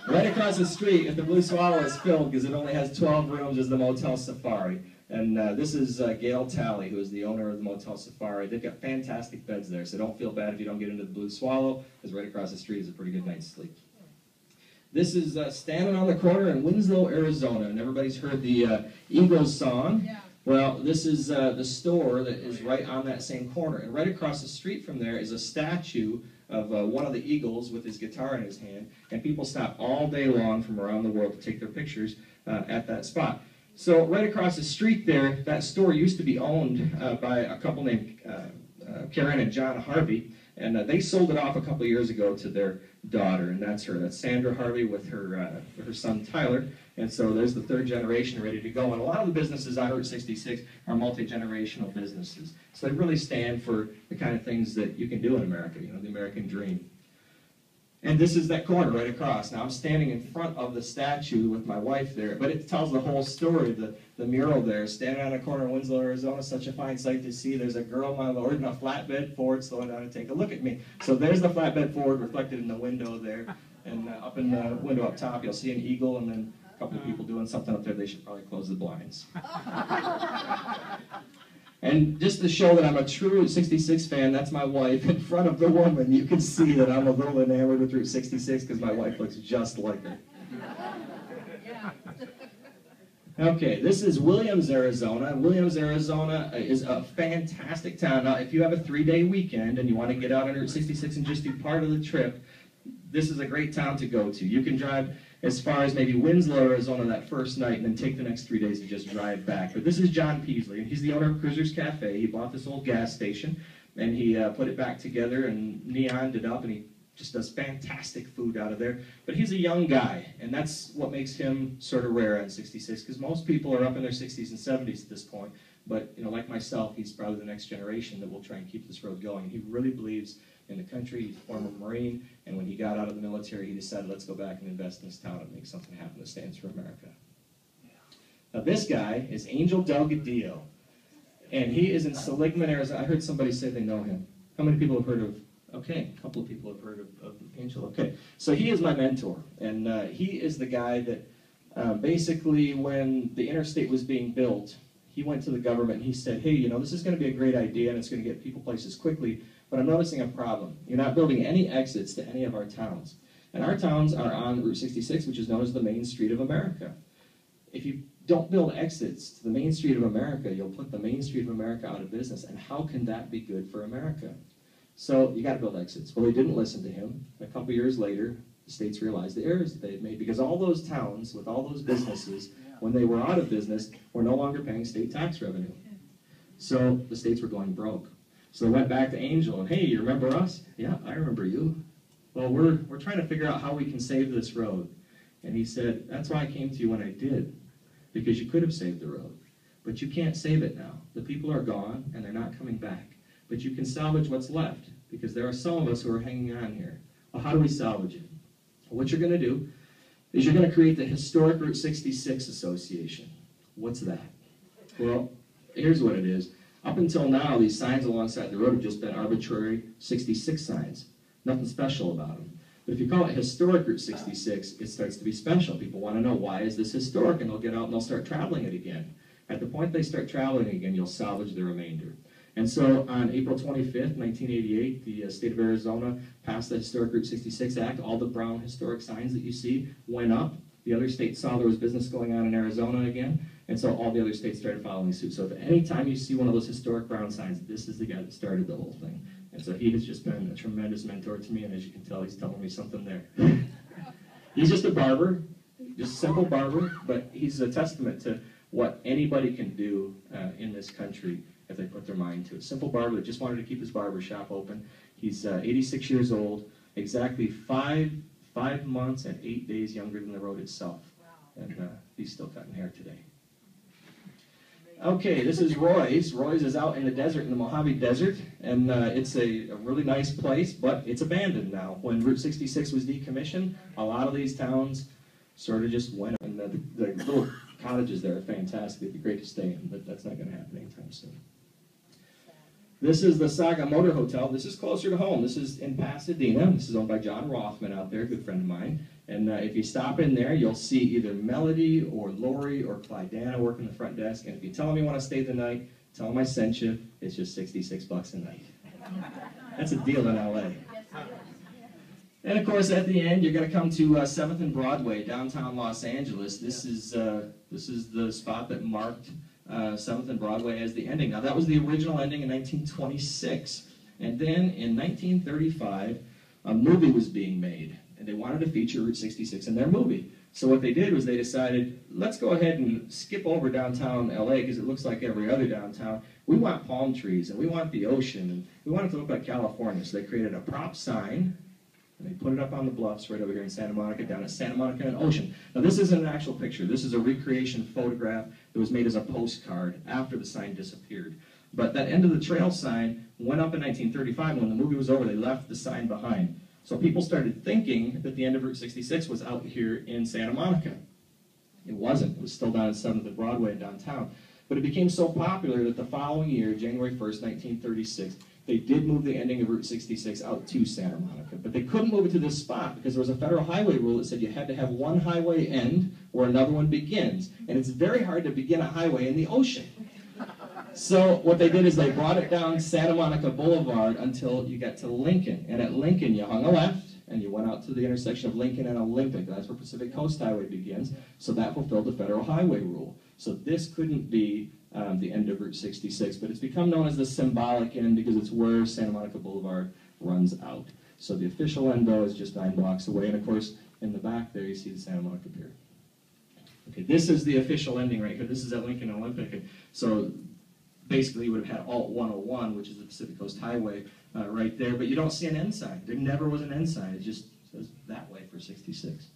Right across the street, if the Blue Swallow is filled, because it only has 12 rooms, is the Motel Safari. And this is Gail Talley, who is the owner of the Motel Safari. They've got fantastic beds there, so don't feel bad if you don't get into the Blue Swallow, because right across the street is a pretty good night's sleep. This is standing on the corner in Winslow, Arizona, and everybody's heard the Eagles song. Yeah. Well, this is the store that is right on that same corner. And right across the street from there is a statue of one of the Eagles with his guitar in his hand. And people stop all day long from around the world to take their pictures at that spot. So right across the street there, that store used to be owned by a couple named Karen and John Harvey. And they sold it off a couple of years ago to their daughter, and that's her. That's Sandra Harvey with her son Tyler. And so there's the third generation ready to go. And a lot of the businesses on Route 66 are multi-generational businesses. So they really stand for the kind of things that you can do in America, you know, the American dream. And this is that corner right across. Now I'm standing in front of the statue with my wife there, but it tells the whole story. The mural there, standing on the corner of Winslow, Arizona, such a fine sight to see. There's a girl, my lord, in a flatbed Ford slowing down to take a look at me. So there's the flatbed Ford reflected in the window there. And up in the window up top, you'll see an eagle and then a couple of people doing something up there. They should probably close the blinds. And just to show that I'm a true Route 66 fan, that's my wife in front of the woman. You can see that I'm a little enamored with Route 66 because my wife looks just like her. Okay, this is Williams, Arizona. Williams, Arizona is a fantastic town. Now, if you have a 3-day weekend and you want to get out on Route 66 and just do part of the trip, this is a great town to go to. You can drive as far as maybe Winslow, Arizona that first night and then take the next 3 days and just drive back. But this is John Beasley, and he's the owner of Katusa Cafe. He bought this old gas station, and he put it back together and neoned it up, and he just does fantastic food out of there. But he's a young guy, and that's what makes him sort of rare on 66, because most people are up in their 60s and 70s at this point. But, you know, like myself, he's probably the next generation that will try and keep this road going. He really believes in the country. He's a former Marine, and when he got out of the military, he decided, let's go back and invest in this town and make something happen that stands for America. Now, this guy is Angel Delgadillo, and he is in Seligman, Arizona. I heard somebody say they know him. How many people have heard of? Okay, a couple of people have heard of Angel. Okay, so he is my mentor, and he is the guy that basically when the interstate was being built, he went to the government and he said, hey, you know, this is going to be a great idea and it's going to get people places quickly, but I'm noticing a problem. You're not building any exits to any of our towns. And our towns are on Route 66, which is known as the Main Street of America. If you don't build exits to the Main Street of America, you'll put the Main Street of America out of business. And how can that be good for America? So you got to build exits. Well, they didn't listen to him. A couple years later, the states realized the errors that they had made because all those towns with all those businesses, when they were out of business, were no longer paying state tax revenue. So the states were going broke. So they went back to Angel and, hey, you remember us? Yeah, I remember you. Well, we're trying to figure out how we can save this road. And he said, that's why I came to you when I did, because you could have saved the road. But you can't save it now. The people are gone and they're not coming back. But you can salvage what's left, because there are some of us who are hanging on here. Well, how do we salvage it? Well, what you're going to do is you're going to create the Historic Route 66 Association. What's that? Well, here's what it is. Up until now, these signs alongside the road have just been arbitrary 66 signs. Nothing special about them. But if you call it Historic Route 66, it starts to be special. People want to know, why is this historic? And they'll get out and they'll start traveling it again. At the point they start traveling again, you'll salvage the remainder. And so on April 25th, 1988, the state of Arizona passed the Historic Route 66 Act. All the brown historic signs that you see went up. The other states saw there was business going on in Arizona again, and so all the other states started following suit. So if any time you see one of those historic brown signs, this is the guy that started the whole thing. And so he has just been a tremendous mentor to me, and as you can tell, he's telling me something there. He's just a barber, just a simple barber, but he's a testament to what anybody can do in this country if they put their mind to it. Simple barber that just wanted to keep his barber shop open. He's 86 years old. Exactly 5 5 months and 8 days younger than the road itself. And he's still cutting hair today. Okay, this is Roy's. Roy's is out in the desert, in the Mojave Desert, and it's a really nice place, but it's abandoned now. When Route 66 was decommissioned, a lot of these towns sort of just went, and the little cottages there are fantastic. It'd be great to stay in, but that's not going to happen anytime soon. This is the Saga Motor Hotel. This is closer to home. This is in Pasadena. This is owned by John Rothman out there, a good friend of mine. And if you stop in there, you'll see either Melody or Lori or Clydana working the front desk. And if you tell them you want to stay the night, tell them I sent you. It's just $66 a night. That's a deal in LA. And of course, at the end, you're going to come to 7th and Broadway, downtown Los Angeles. This is the spot that marked 7th and Broadway as the ending. Now, that was the original ending in 1926. And then in 1935, a movie was being made. And they wanted to feature Route 66 in their movie. So what they did was they decided, let's go ahead and skip over downtown LA because it looks like every other downtown. We want palm trees, and we want the ocean, and we want it to look like California. So they created a prop sign, and they put it up on the bluffs right over here in Santa Monica, down at Santa Monica and Ocean. Now, this isn't an actual picture. This is a recreation photograph that was made as a postcard after the sign disappeared. But that end of the trail sign went up in 1935. When the movie was over, they left the sign behind. So people started thinking that the end of Route 66 was out here in Santa Monica. It wasn't. It was still down at 7th and Broadway in downtown. But it became so popular that the following year, January 1st, 1936, they did move the ending of Route 66 out to Santa Monica. But they couldn't move it to this spot because there was a federal highway rule that said you had to have one highway end where another one begins. And it's very hard to begin a highway in the ocean. So what they did is they brought it down Santa Monica Boulevard until you got to Lincoln. And at Lincoln, you hung a left, and you went out to the intersection of Lincoln and Olympic. That's where Pacific Coast Highway begins. So that fulfilled the federal highway rule. So this couldn't be the end of Route 66, but it's become known as the symbolic end because it's where Santa Monica Boulevard runs out. So the official end, though, is just 9 blocks away. And, of course, in the back there, you see the Santa Monica Pier. Okay, this is the official ending right here. This is at Lincoln and Olympic. And so basically, you would have had Alt 101, which is the Pacific Coast Highway, right there. But you don't see an end sign. There never was an end sign. It just says that way for 66.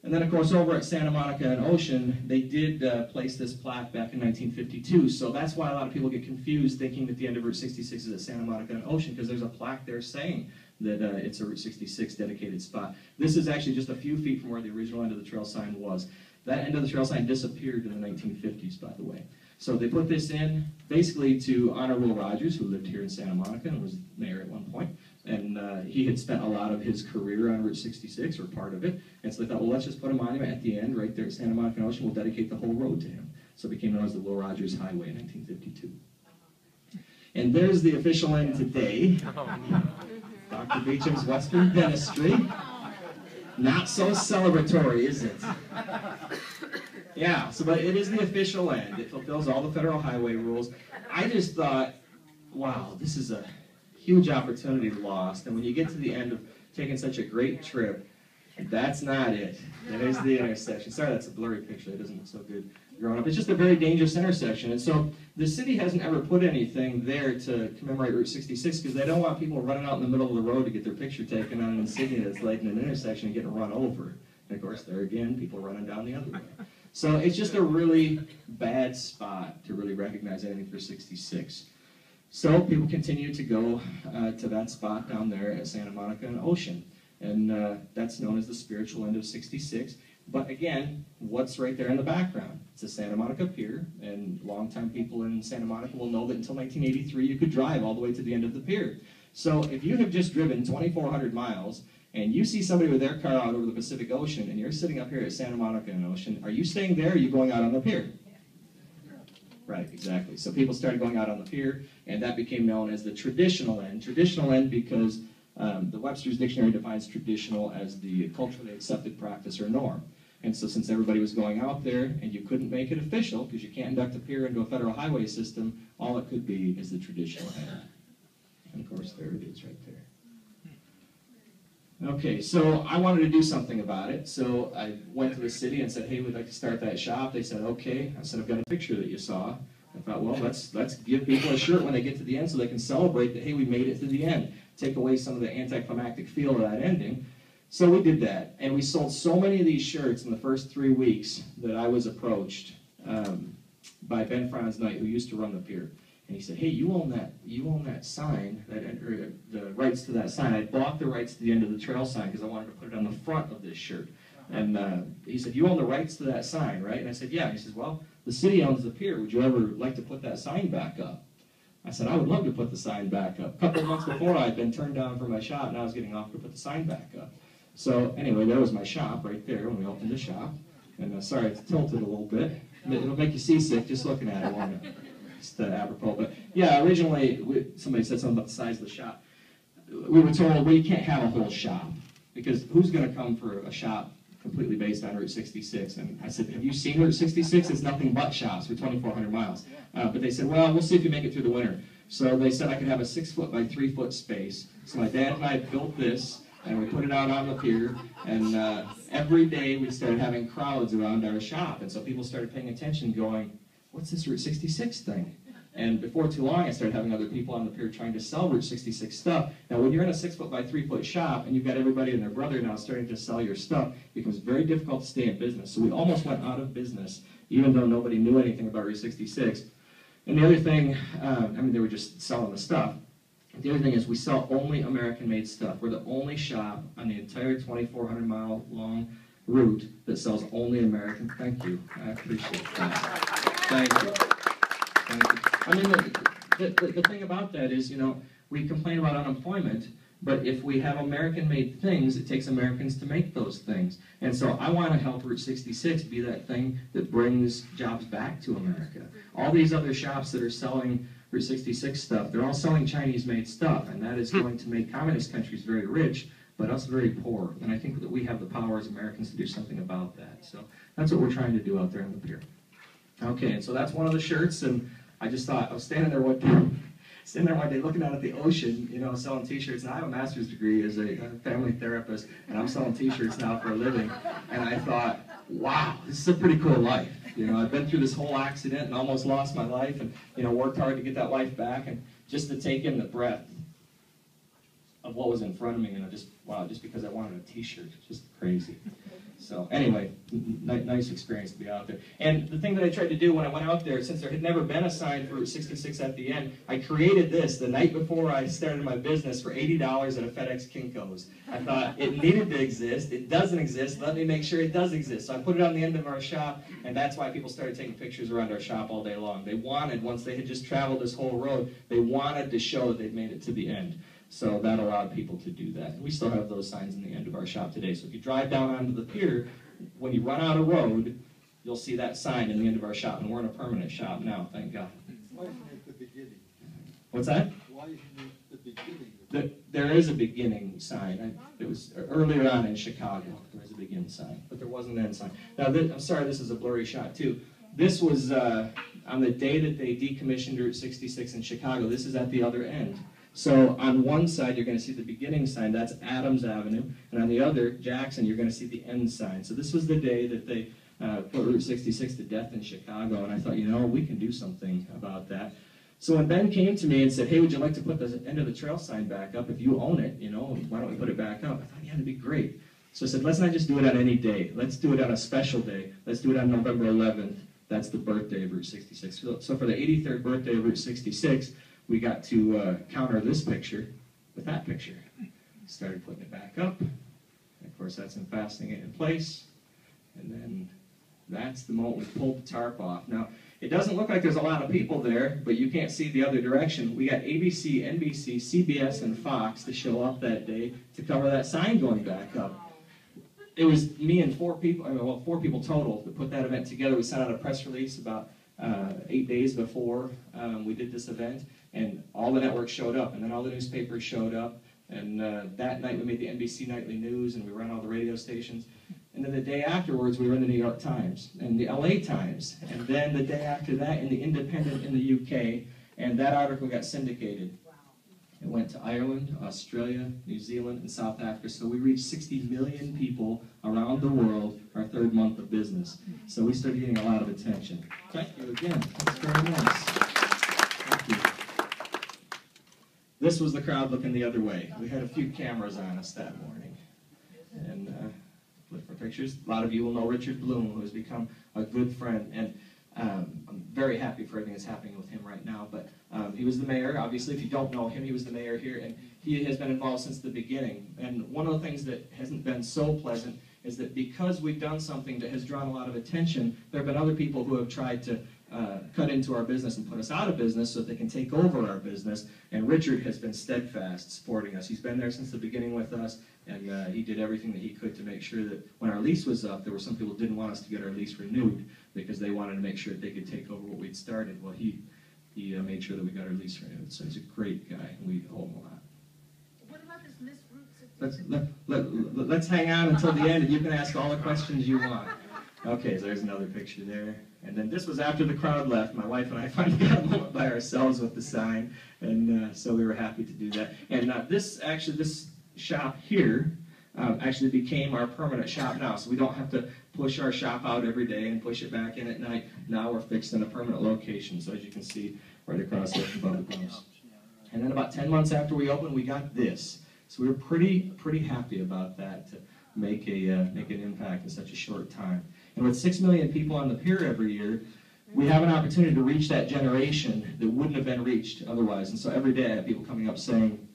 And then, of course, over at Santa Monica and Ocean, they did place this plaque back in 1952. So that's why a lot of people get confused thinking that the end of Route 66 is at Santa Monica and Ocean, because there's a plaque there saying that it's a Route 66 dedicated spot. This is actually just a few feet from where the original end of the trail sign was. That end of the trail sign disappeared in the 1950s, by the way. So they put this in basically to honor Will Rogers, who lived here in Santa Monica and was mayor at one point. And he had spent a lot of his career on Route 66, or part of it. And so they thought, well, let's just put a monument at the end right there at Santa Monica and Ocean. We'll dedicate the whole road to him. So it became known as the Will Rogers Highway in 1952. And there's the official end today. Dr. Beecham's Western Dentistry. Not so celebratory, is it? Yeah, so but it is the official end. It fulfills all the federal highway rules. I just thought, wow, this is a huge opportunity lost. And when you get to the end of taking such a great trip, that's not it. That is the intersection. Sorry, that's a blurry picture. It doesn't look so good growing up. It's just a very dangerous intersection. And so the city hasn't ever put anything there to commemorate Route 66 because they don't want people running out in the middle of the road to get their picture taken on an insignia that's laid in an intersection and getting run over. And of course, there again, people running down the other way. So it's just a really bad spot to really recognize anything for 66. So people continue to go to that spot down there at Santa Monica and Ocean. And that's known as the spiritual end of 66. But again, what's right there in the background? It's the Santa Monica Pier, and longtime people in Santa Monica will know that until 1983 you could drive all the way to the end of the pier. So if you have just driven 2,400 miles, and you see somebody with their car out over the Pacific Ocean, and you're sitting up here at Santa Monica and Ocean, are you staying there, or are you going out on the pier? Right, exactly. So people started going out on the pier, and that became known as the traditional end. Traditional end because the Webster's Dictionary defines traditional as the culturally accepted practice or norm. And so since everybody was going out there, and you couldn't make it official, because you can't induct a pier into a federal highway system, all it could be is the traditional end. And of course, there it is right there. Okay, so I wanted to do something about it, so I went to the city and said, hey, we'd like to start that shop. They said, okay. I said, I've got a picture that you saw. I thought, well, let's give people a shirt when they get to the end so they can celebrate that, hey, we made it to the end. Take away some of the anticlimactic feel of that ending. So we did that, and we sold so many of these shirts in the first 3 weeks that I was approached by Ben Franz Knight, who used to run the pier. And he said, hey, you own that sign, or the rights to that sign. I bought the rights to the end of the trail sign because I wanted to put it on the front of this shirt. And he said, you own the rights to that sign, right? And I said, yeah. And he says, well, the city owns the pier. Would you ever like to put that sign back up? I said, I would love to put the sign back up. A couple of months before, I had been turned down for my shop, and I was getting offered to put the sign back up. So anyway, there was my shop right there when we opened the shop. And sorry, it's tilted a little bit. It'll make you seasick just looking at it, won't it? Just apropos. But yeah, originally, somebody said something about the size of the shop. We were told, well, you can't have a whole shop, because who's going to come for a shop completely based on Route 66? And I said, have you seen Route 66? It's nothing but shops for 2,400 miles. But they said, well, we'll see if you make it through the winter. So they said I could have a 6-foot by 3-foot space. So my dad and I built this, and we put it out on the pier, and every day we started having crowds around our shop. And so people started paying attention, going, what's this Route 66 thing? And before too long, I started having other people on the pier trying to sell Route 66 stuff. Now, when you're in a 6-foot by 3-foot shop, and you've got everybody and their brother now starting to sell your stuff, it becomes very difficult to stay in business. So we almost went out of business, even though nobody knew anything about Route 66. And the other thing, they were just selling the stuff. The other thing is we sell only American-made stuff. We're the only shop on the entire 2,400-mile-long route that sells only American. Thank you. I appreciate that. Thank you. Thank you. I mean, the thing about that is, we complain about unemployment, but if we have American-made things, it takes Americans to make those things. And so I want to help Route 66 be that thing that brings jobs back to America. All these other shops that are selling Route 66 stuff, they're all selling Chinese-made stuff, and that is going to make communist countries very rich, but us very poor. And I think that we have the power as Americans to do something about that. So that's what we're trying to do out there on the pier. Okay, and so that's one of the shirts, and I just thought, I was standing there one day looking out at the ocean, selling T-shirts, and I have a master's degree as a family therapist, and I'm selling T-shirts now for a living, and I thought, wow, this is a pretty cool life. I've been through this whole accident and almost lost my life, and, worked hard to get that life back, and just to take in the breath of what was in front of me, just because I wanted a T-shirt, just crazy. So anyway, nice experience to be out there. And the thing that I tried to do when I went out there, since there had never been a sign for Route 66 at the end, I created this the night before I started my business for $80 at a FedEx Kinko's. I thought it needed to exist. It doesn't exist. Let me make sure it does exist. So I put it on the end of our shop, and that's why people started taking pictures around our shop all day long. They wanted, once they had just traveled this whole road, they wanted to show that they'd made it to the end. So that allowed people to do that. And we still have those signs in the end of our shop today. So if you drive down onto the pier, when you run out of road, you'll see that sign in the end of our shop. And we're in a permanent shop now, thank God. Why isn't it the beginning? What's that? Why isn't it the beginning? There is a beginning sign. It was earlier on in Chicago. There was a begin sign, but there wasn't an end sign. Now, I'm sorry, this is a blurry shot too. This was on the day that they decommissioned Route 66 in Chicago. This is at the other end. So on one side, you're going to see the beginning sign, that's Adams Avenue, and on the other, Jackson, you're going to see the end sign. So this was the day that they put Route 66 to death in Chicago, and I thought, we can do something about that. So when Ben came to me and said, hey, would you like to put the end of the trail sign back up? If you own it, why don't we put it back up? I thought, yeah, that'd be great. So I said, let's not just do it on any day. Let's do it on a special day. Let's do it on November 11th. That's the birthday of Route 66. So for the 83rd birthday of Route 66, we got to counter this picture with that picture. Started putting it back up. And of course, that's in fastening it in place. And then that's the moment we pulled the tarp off. Now, it doesn't look like there's a lot of people there, but you can't see the other direction. We got ABC, NBC, CBS, and Fox to show up that day to cover that sign going back up. It was me and four people total that put that event together. We sent out a press release about 8 days before we did this event. And all the networks showed up, and then all the newspapers showed up, and that night we made the NBC Nightly News, and we ran all the radio stations. And then the day afterwards, we were in the New York Times, and the LA Times, and then the day after that in the Independent in the UK, and that article got syndicated. It went to Ireland, Australia, New Zealand, and South Africa, so we reached 60 million people around the world our third month of business. So we started getting a lot of attention. Thank you again. That's very nice. Thank you. This was the crowd looking the other way. We had a few cameras on us that morning. pictures. A lot of you will know Richard Bloom, who has become a good friend, and I'm very happy for everything that's happening with him right now. But he was the mayor. Obviously, if you don't know him, he was the mayor here, and he has been involved since the beginning. And one of the things that hasn't been so pleasant is that because we've done something that has drawn a lot of attention, there have been other people who have tried to cut into our business and put us out of business so that they can take over our business. And Richard has been steadfast supporting us. He's been there since the beginning with us, and he did everything that he could to make sure that when our lease was up, there were some people who didn't want us to get our lease renewed because they wanted to make sure that they could take over what we'd started. Well, he made sure that we got our lease renewed. So he's a great guy, and we owe him a lot. What about this Miss Route 66? Let's hang on until the end, and you can ask all the questions you want. Okay, so there's another picture there. And then this was after the crowd left. My wife and I finally got a moment by ourselves with the sign, and so we were happy to do that. And this shop here actually became our permanent shop now, so we don't have to push our shop out every day and push it back in at night. Now we're fixed in a permanent location, so as you can see right across there from above the bumps. And then about 10 months after we opened, we got this. So we were pretty happy about that, to make an impact in such a short time. And with 6 million people on the pier every year, we have an opportunity to reach that generation that wouldn't have been reached otherwise. And so every day I have people coming up saying,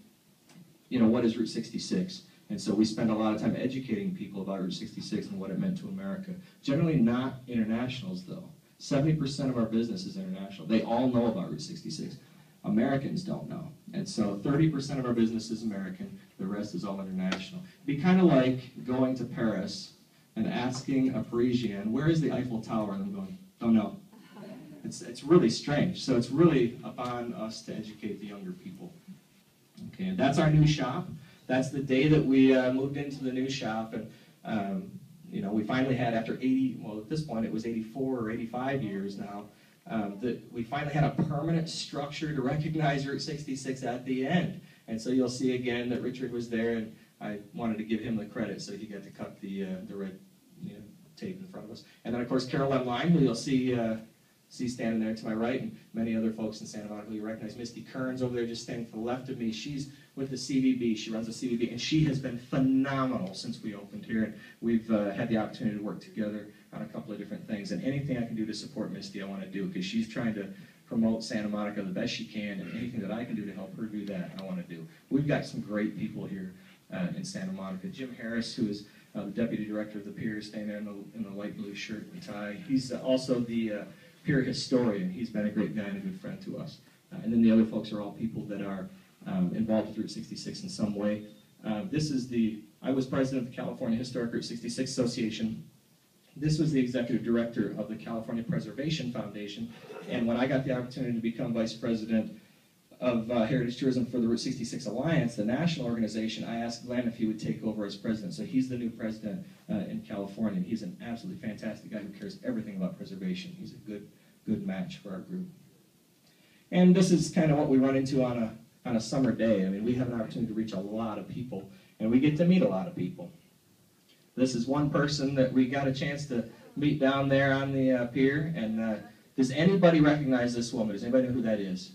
you know, what is Route 66? And so we spend a lot of time educating people about Route 66 and what it meant to America. Generally not internationals, though. 70% of our business is international. They all know about Route 66. Americans don't know. And so 30% of our business is American, the rest is all international. It'd be kind of like going to Paris and asking a Parisian, where is the Eiffel Tower? And them going, don't know. It's really strange. So it's really upon us to educate the younger people. Okay, and that's our new shop. That's the day that we moved into the new shop. And you know, we finally had, after 80, well at this point it was 84 or 85 years now, that we finally had a permanent structure to recognize Route 66 at the end. And so you'll see again that Richard was there, and I wanted to give him the credit, so he got to cut the red tape in front of us. And then of course Carol Line, who you'll see standing there to my right, and many other folks in Santa Monica. You recognize Misty Kearns over there just standing to the left of me. She's with the CVB. She runs the CVB, and she has been phenomenal since we opened here. And we've had the opportunity to work together on a couple of different things. And anything I can do to support Misty, I want to do, because she's trying to promote Santa Monica the best she can, and anything that I can do to help her do that, I want to do. We've got some great people here in Santa Monica. Jim Harris, who is the deputy director of the pier, staying there in the light blue shirt and tie. He's also the pier historian. He's been a great guy and a good friend to us. And then the other folks are all people that are involved with Route 66 in some way. I was president of the California Historic Route 66 Association. This was the executive director of the California Preservation Foundation. And when I got the opportunity to become vice president of Heritage Tourism for the Route 66 Alliance, the national organization, I asked Glenn if he would take over as president. So he's the new president in California. And he's an absolutely fantastic guy who cares everything about preservation. He's a good match for our group. And this is kind of what we run into on a summer day. I mean, we have an opportunity to reach a lot of people, and we get to meet a lot of people. This is one person that we got a chance to meet down there on the pier. And does anybody recognize this woman? Does anybody know who that is?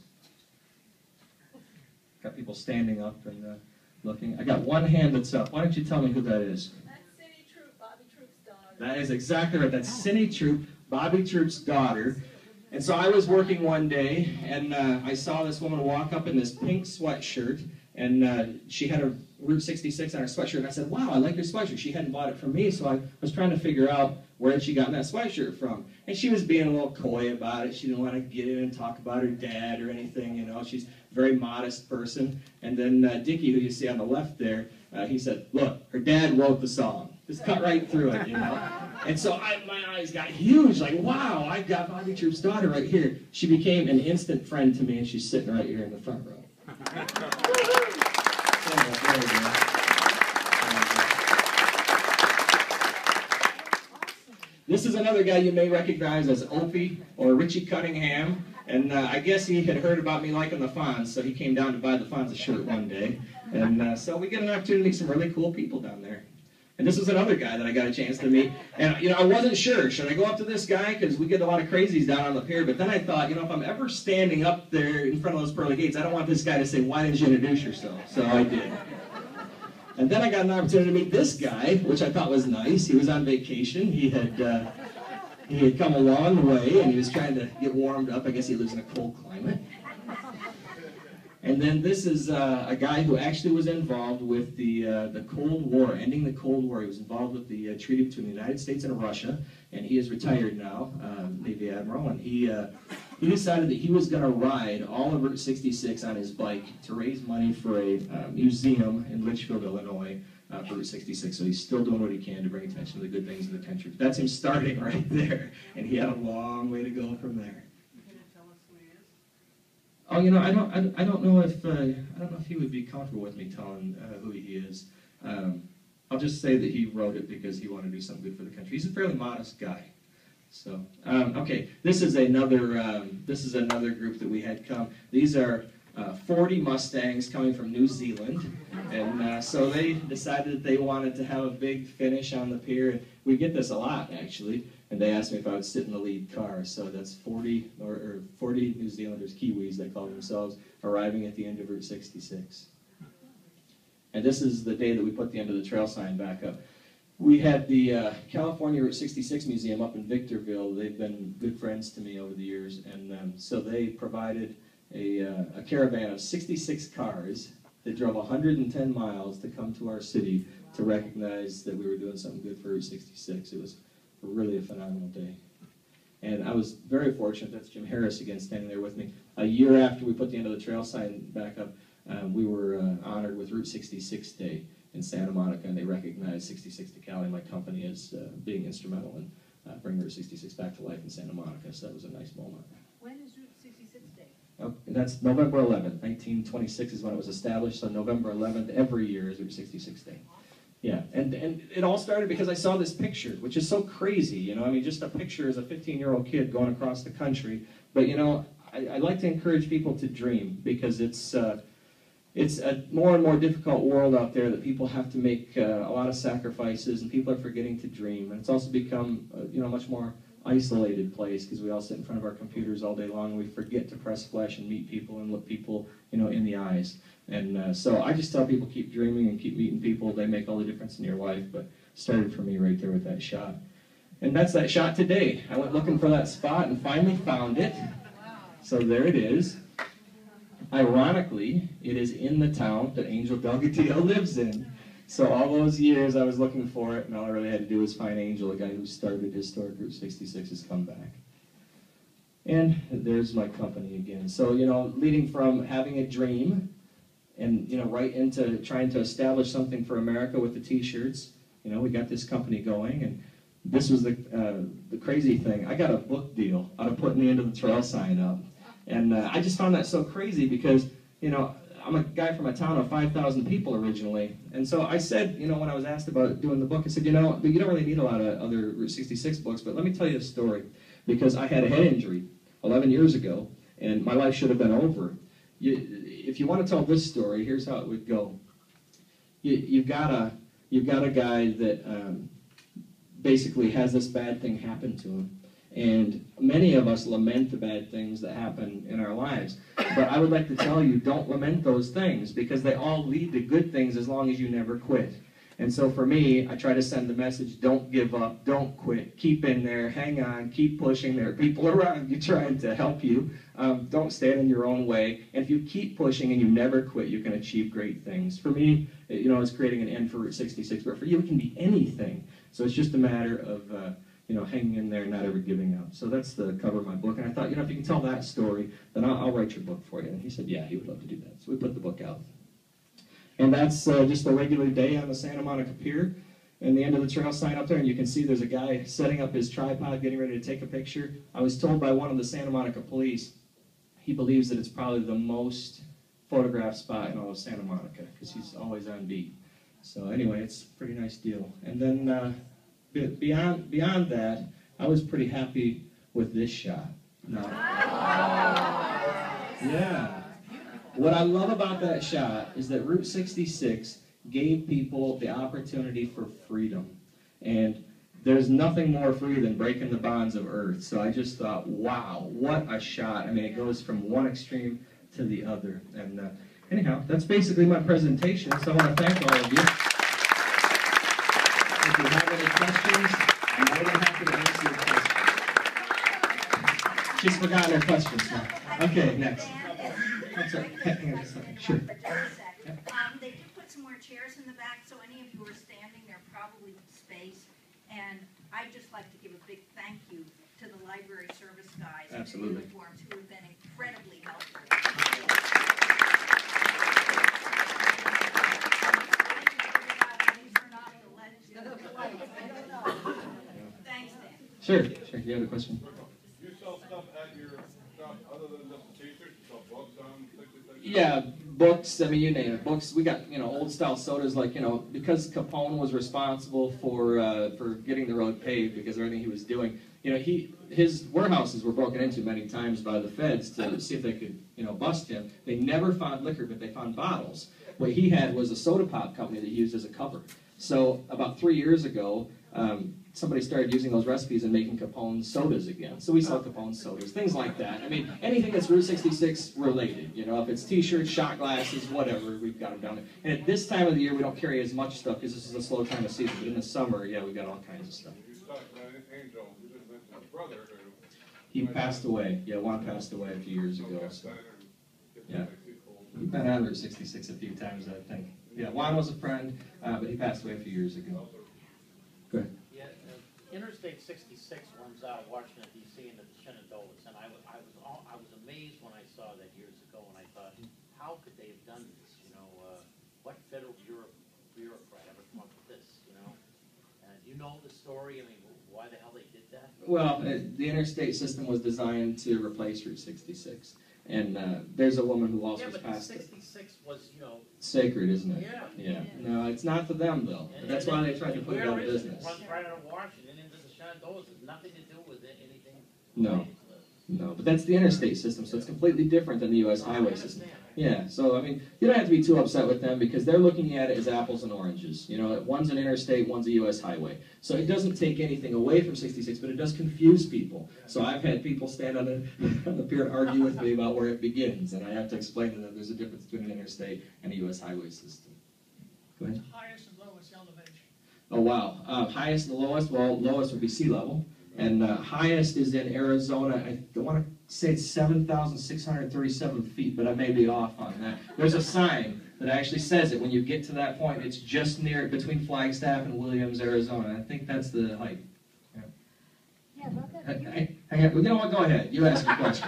Got people standing up and looking. I got one hand that's up. Why don't you tell me who that is? That's Cindy Troop, Bobby Troop's daughter. That is exactly right. That's Cindy Troop, Bobby Troop's daughter. And so I was working one day, and I saw this woman walk up in this pink sweatshirt, and she had a Route 66 on her sweatshirt, and I said, wow, I like your sweatshirt. She hadn't bought it from me, so I was trying to figure out where had she gotten that sweatshirt from. And she was being a little coy about it. She didn't want to get in and talk about her dad or anything, you know. She's a very modest person. And then Dickie, who you see on the left there, he said, look, her dad wrote the song. Just cut right through it, you know. And so my eyes got huge, like, wow, I've got Bobby Troop's daughter right here. She became an instant friend to me, and she's sitting right here in the front row. This is another guy you may recognize as Opie or Richie Cunningham. And I guess he had heard about me liking the Fonz, so he came down to buy the Fonz shirt one day. And so we get an opportunity to meet some really cool people down there. And this was another guy that I got a chance to meet. And, you know, I wasn't sure. Should I go up to this guy? Because we get a lot of crazies down on the pier. But then I thought, you know, if I'm ever standing up there in front of those pearly gates, I don't want this guy to say, why didn't you introduce yourself? So I did. And then I got an opportunity to meet this guy, which I thought was nice. He was on vacation. He had come a long way, and he was trying to get warmed up. I guess he lives in a cold climate. And then this is a guy who actually was involved with the Cold War, ending the Cold War. He was involved with the treaty between the United States and Russia, and he is retired now, Navy Admiral, and he decided that he was going to ride all of Route 66 on his bike to raise money for a museum in Litchfield, Illinois, for Route 66. So he's still doing what he can to bring attention to the good things in the country. But that's him starting right there, and he had a long way to go from there. Can you tell us who he is? Oh, you know, I don't know if he would be comfortable with me telling who he is. I'll just say that he wrote it because he wanted to do something good for the country. He's a fairly modest guy. So, okay, this is another group that we had come. These are 40 Mustangs coming from New Zealand, and so they decided that they wanted to have a big finish on the pier. We get this a lot, actually, and they asked me if I would sit in the lead car. So that's 40 New Zealanders, Kiwis, they call themselves, arriving at the end of Route 66. And this is the day that we put the end of the trail sign back up. We had the California Route 66 Museum up in Victorville. They've been good friends to me over the years, and so they provided a caravan of 66 cars that drove 110 miles to come to our city to recognize that we were doing something good for Route 66. It was really a phenomenal day. And I was very fortunate. That's Jim Harris again standing there with me. A year after we put the end of the trail sign back up, we were honored with Route 66 Day in Santa Monica, and they recognized 66 to Cali, my company, as being instrumental in bringing Route 66 back to life in Santa Monica. So that was a nice moment. When is Route 66 Day? Oh, that's November 11th. 1926 is when it was established, so November 11th every year is Route 66 Day. Yeah, and it all started because I saw this picture, which is so crazy, you know. I mean, just a picture as a 15-year-old kid going across the country. But, you know, I like to encourage people to dream, because it's a more and more difficult world out there that people have to make a lot of sacrifices, and people are forgetting to dream. And it's also become, you know, a much more isolated place, because we all sit in front of our computers all day long, and we forget to press flesh and meet people and look people, you know, in the eyes. And so I just tell people, keep dreaming and keep meeting people. They make all the difference in your life. But it started for me right there with that shot. And that's that shot today. I went looking for that spot and finally found it. So there it is. Ironically, it is in the town that Angel Delgadillo lives in. So all those years I was looking for it, and all I really had to do was find Angel, the guy who started Historic Route 66, has come back. And there's my company again. So, you know, leading from having a dream and, you know, right into trying to establish something for America with the T-shirts. You know, we got this company going, and this was the crazy thing. I got a book deal out of putting the end of the trail sign up. And I just found that so crazy because, you know, I'm a guy from a town of 5,000 people originally. And so I said, you know, when I was asked about doing the book, I said, you know, you don't really need a lot of other Route 66 books, but let me tell you a story. Because I had a head injury 11 years ago, and my life should have been over. If you want to tell this story, here's how it would go. You've got a guy that basically has this bad thing happen to him. And many of us lament the bad things that happen in our lives. But I would like to tell you, don't lament those things, because they all lead to good things as long as you never quit. And so for me, I try to send the message, don't give up, don't quit, keep in there, hang on, keep pushing. There are people around you trying to help you. Don't stand in your own way. And if you keep pushing and you never quit, you can achieve great things. For me, you know, it's creating an end for Route 66, but for you, it can be anything. So it's just a matter of you know, hanging in there and not ever giving up. So that's the cover of my book. And I thought, you know, if you can tell that story, then I'll write your book for you. And he said, yeah, he would love to do that. So we put the book out. And that's just a regular day on the Santa Monica Pier. And the end of the trail sign up there, and you can see there's a guy setting up his tripod, getting ready to take a picture. I was told by one of the Santa Monica police, he believes that it's probably the most photographed spot in all of Santa Monica, because he's always on beat. So anyway, it's a pretty nice deal. And then beyond that, I was pretty happy with this shot. No. Yeah. What I love about that shot is that Route 66 gave people the opportunity for freedom. And there's nothing more free than breaking the bonds of earth. So I just thought, wow, what a shot. I mean, it goes from one extreme to the other. And anyhow, that's basically my presentation, so I want to thank all of you. If you have any questions, I'm more than happy to answer your questions. She's forgotten her questions now. Okay, next. I'm sorry, hang on a second. Sure. They did put some more chairs in the back, so any of you who are standing, there probably space. And I'd just like to give a big thank you to the library service guys in uniforms who have been incredibly helpful. Thanks, Dan. Sure. You have a question? You sell stuff at your shop other than just the t-shirts? You sell books on 66? Yeah, books. I mean, you name it. Books. We got old style sodas like because Capone was responsible for getting the road paved because of everything he was doing. His warehouses were broken into many times by the feds to see if they could bust him. They never found liquor, but they found bottles. What he had was a soda pop company that he used as a cover. So about 3 years ago, somebody started using those recipes and making Capone sodas again. So we sell Capone sodas, things like that. I mean, anything that's Route 66 related. If it's t-shirts, shot glasses, whatever, we've got them down there. And at this time of the year, we don't carry as much stuff because this is a slow time of season. But in the summer, yeah, we've got all kinds of stuff. You stopped Angel, you just mentioned his brother. He passed away. Yeah, Juan passed away a few years ago. So. Yeah. We've been on Route 66 a few times, I think. Yeah, Juan was a friend, but he passed away a few years ago. Go ahead. Yeah, Interstate 66 runs out of Washington, D.C. into the Shenandoahs, and I was amazed when I saw that years ago, and I thought, how could they have done this? What federal bureaucrat ever come up with this? You know the story. I mean, why the hell they did that? Well, the interstate system was designed to replace Route 66. And there's a woman who also passed it. 66 was, sacred, isn't it? Yeah. No, it's not to them, though. That's why they tried to put it out of business. It runs right out of Washington into the Shenandoahs. It has nothing to do with anything. No, but that's the interstate system, so it's completely different than the U.S. highway system. Yeah, so, I mean, you don't have to be too upset with them because they're looking at it as apples and oranges. One's an interstate, one's a U.S. highway. So it doesn't take anything away from 66, but it does confuse people. So I've had people stand on the pier and argue with me about where it begins, and I have to explain to them there's a difference between an interstate and a U.S. highway system. Go ahead. Highest and lowest elevation. Oh, wow. Highest and lowest, well, lowest would be sea level. And highest is in Arizona. I want to say it's 7,637 feet, but I may be off on that. There's a sign that actually says it when you get to that point. It's just near between Flagstaff and Williams, Arizona. I think that's the height. Yeah, about that. Hang on. You know what? Go ahead. You ask your question.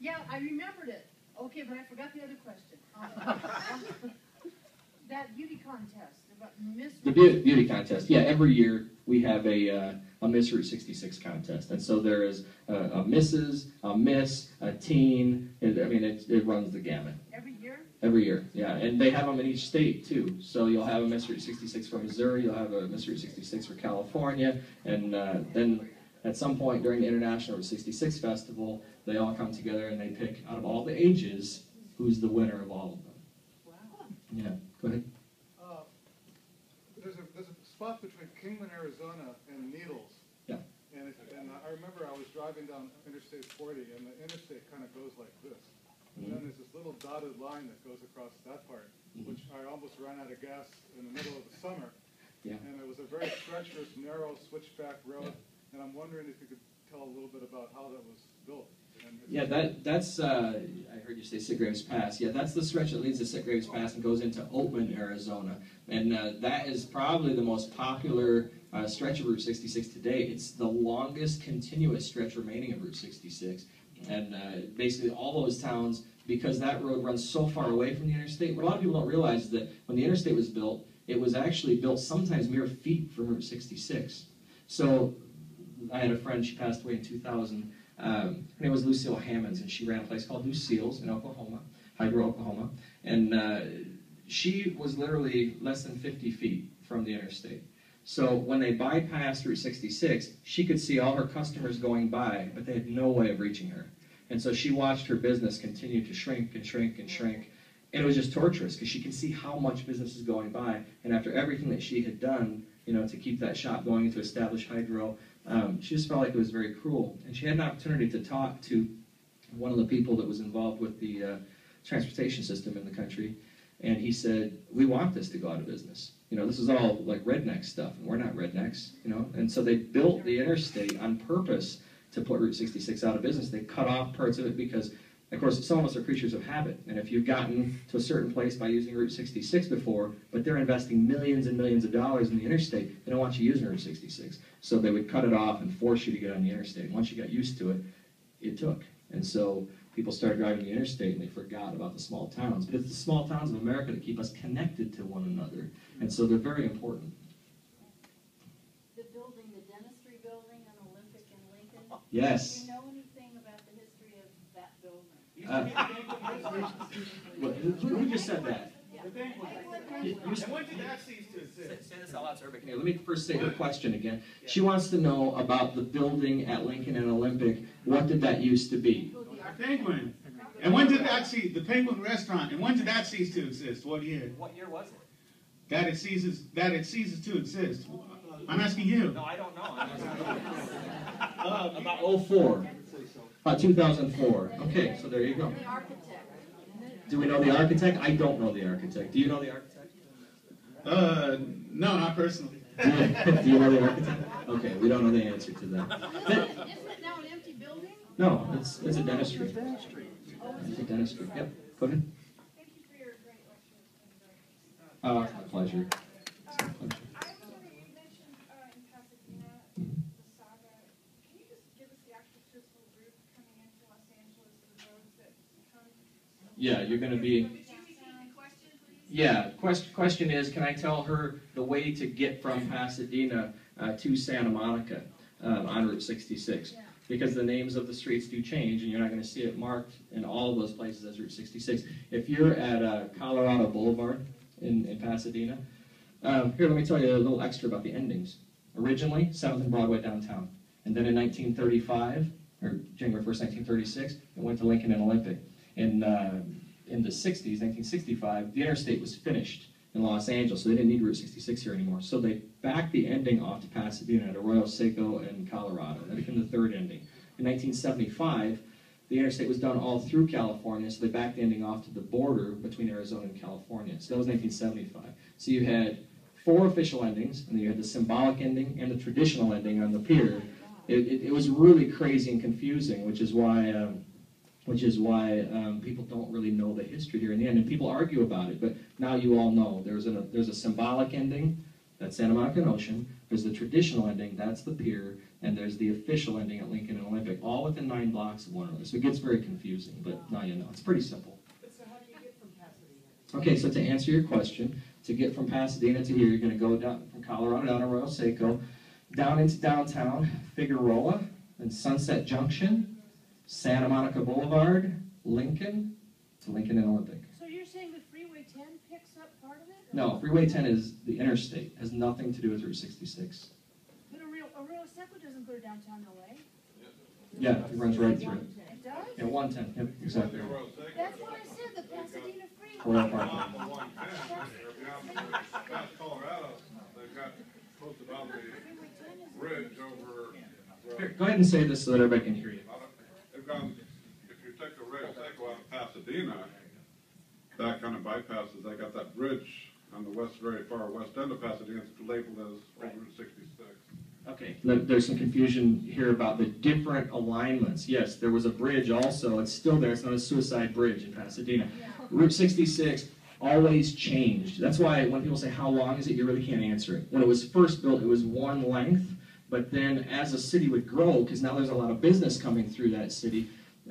Yeah, I remembered it. Okay, but I forgot the other question. That beauty contest about Miss. The beauty contest. Yeah, every year we have a Miss Route 66 contest, and so there is a Mrs., a Miss, a Teen. It runs the gamut. Every year. Every year, yeah, and they have them in each state too. So you'll have a Miss Route 66 for Missouri, you'll have a Miss Route 66 for California, and then at some point during the International Route 66 Festival, they all come together and they pick out of all the ages who's the winner of all of them. Wow. Yeah, go ahead. There's a spot between Kingman, Arizona, and Needles. Yeah. And I remember I was driving down Interstate 40, and the interstate kind of goes like this. And then there's this little dotted line that goes across that part, which I almost ran out of gas in the middle of the summer. Yeah. And it was a very treacherous, narrow switchback road. And I'm wondering if you could tell a little bit about how that was built. Yeah, that's, I heard you say Sitgraves Pass. Yeah, that's the stretch that leads to Sitgraves Pass and goes into Oatman, Arizona. And that is probably the most popular stretch of Route 66 today. It's the longest continuous stretch remaining of Route 66. And basically all those towns, because that road runs so far away from the interstate, what a lot of people don't realize is that when the interstate was built, it was actually built sometimes mere feet from Route 66. So I had a friend, she passed away in 2000. Her name was Lucille Hammonds, and she ran a place called Lucille's in Oklahoma, Hydro, Oklahoma. And she was literally less than 50 feet from the interstate. So when they bypassed Route 66, she could see all her customers going by, but they had no way of reaching her. And so she watched her business continue to shrink and shrink and shrink. And it was just torturous because she could see how much business is going by. And after everything that she had done, to keep that shop going, to establish Hydro, she just felt like it was very cruel. And she had an opportunity to talk to one of the people that was involved with the transportation system in the country. And he said, we want this to go out of business. You know, this is all like redneck stuff, and we're not rednecks, you know. And so they built the interstate on purpose to put Route 66 out of business. They cut off parts of it because, of course, some of us are creatures of habit. And if you've gotten to a certain place by using Route 66 before, but they're investing millions and millions of dollars in the interstate, they don't want you using Route 66. So they would cut it off and force you to get on the interstate. Once you got used to it, it took. And so people started driving the interstate and they forgot about the small towns. But it's the small towns of America that keep us connected to one another. And so they're very important. The building, the dentistry building on Olympic and Lincoln. Yes. Do you know anything about the history of that building? Who just said that? And when did that cease to exist? Say this out loud so everybody can hear. Let me first say her question again. She wants to know about the building at Lincoln and Olympic. What did that used to be? A Penguin. And when did that cease? The Penguin Restaurant. And when did that cease to exist? What year? What year was it? That it ceases to exist. I'm asking you. No, I don't know. About 04. About 2004. Okay, so there you go. The architect. Do we know the architect? I don't know the architect. Do you know the architect? No, not personally. Do you know the architect? Okay, we don't know the answer to that. Isn't it now an empty building? No, it's a dentistry. It's a dentistry. Yep, go ahead. Thank you for your great lecture. It's my pleasure. It's my pleasure. I was wondering, you mentioned in Pasadena, the saga. Can you just give us the actual physical route coming into Los Angeles, the roads that come? Yeah, you're going to be... Could you repeat the question, please? Yeah, question is, can I tell her the way to get from Pasadena to Santa Monica on Route 66? Yeah. Because the names of the streets do change, and you're not going to see it marked in all of those places as Route 66. If you're at Colorado Boulevard in Pasadena, here, let me tell you a little extra about the endings. Originally, 7th and Broadway downtown. And then in 1935, or January 1st, 1936, it went to Lincoln and Olympic. In the 60s, 1965, the interstate was finished in Los Angeles, so they didn't need Route 66 here anymore. So they backed the ending off to Pasadena at Arroyo Seco and Colorado. That became the third ending. In 1975, the interstate was done all through California, so they backed the ending off to the border between Arizona and California. So that was 1975. So you had 4 official endings, and then you had the symbolic ending and the traditional ending on the pier. It was really crazy and confusing, which is why people don't really know the history here in the end, and people argue about it. But now you all know there's a symbolic ending, that's Santa Monica Ocean. There's the traditional ending, that's the pier, and there's the official ending at Lincoln and Olympic, all within 9 blocks of one another. So it gets very confusing, but now you know. It's pretty simple. So how do you get from Pasadena? Okay, so to answer your question, to get from Pasadena to here, you're going to go down from Colorado down to Arroyo Seco, down into downtown, Figueroa, and Sunset Junction, Santa Monica Boulevard, Lincoln, to Lincoln and Olympic. So you're saying the Freeway 10 picks up part of it? No, Freeway 10 is the interstate. It has nothing to do with Route 66. But Arroyo Seco doesn't go to downtown LA. Yeah, it runs right through. It does? Yeah, 110. Yep, exactly right. That's what I said, the Pasadena Freeway. Royal Park. South Colorado, they've got close about the bridge over. Here, go ahead and say this so that everybody can hear you. They've gone, if you take the rail cycle out of Pasadena, that kind of bypasses, they got that bridge on the very far west end of Pasadena, it's labeled as Route 66. Okay, there's some confusion here about the different alignments. Yes, there was a bridge also. It's still there. It's not a suicide bridge in Pasadena. Route 66 always changed. That's why when people say, how long is it, you really can't answer it. When it was first built, it was one length. But then as a city would grow, because now there's a lot of business coming through that city,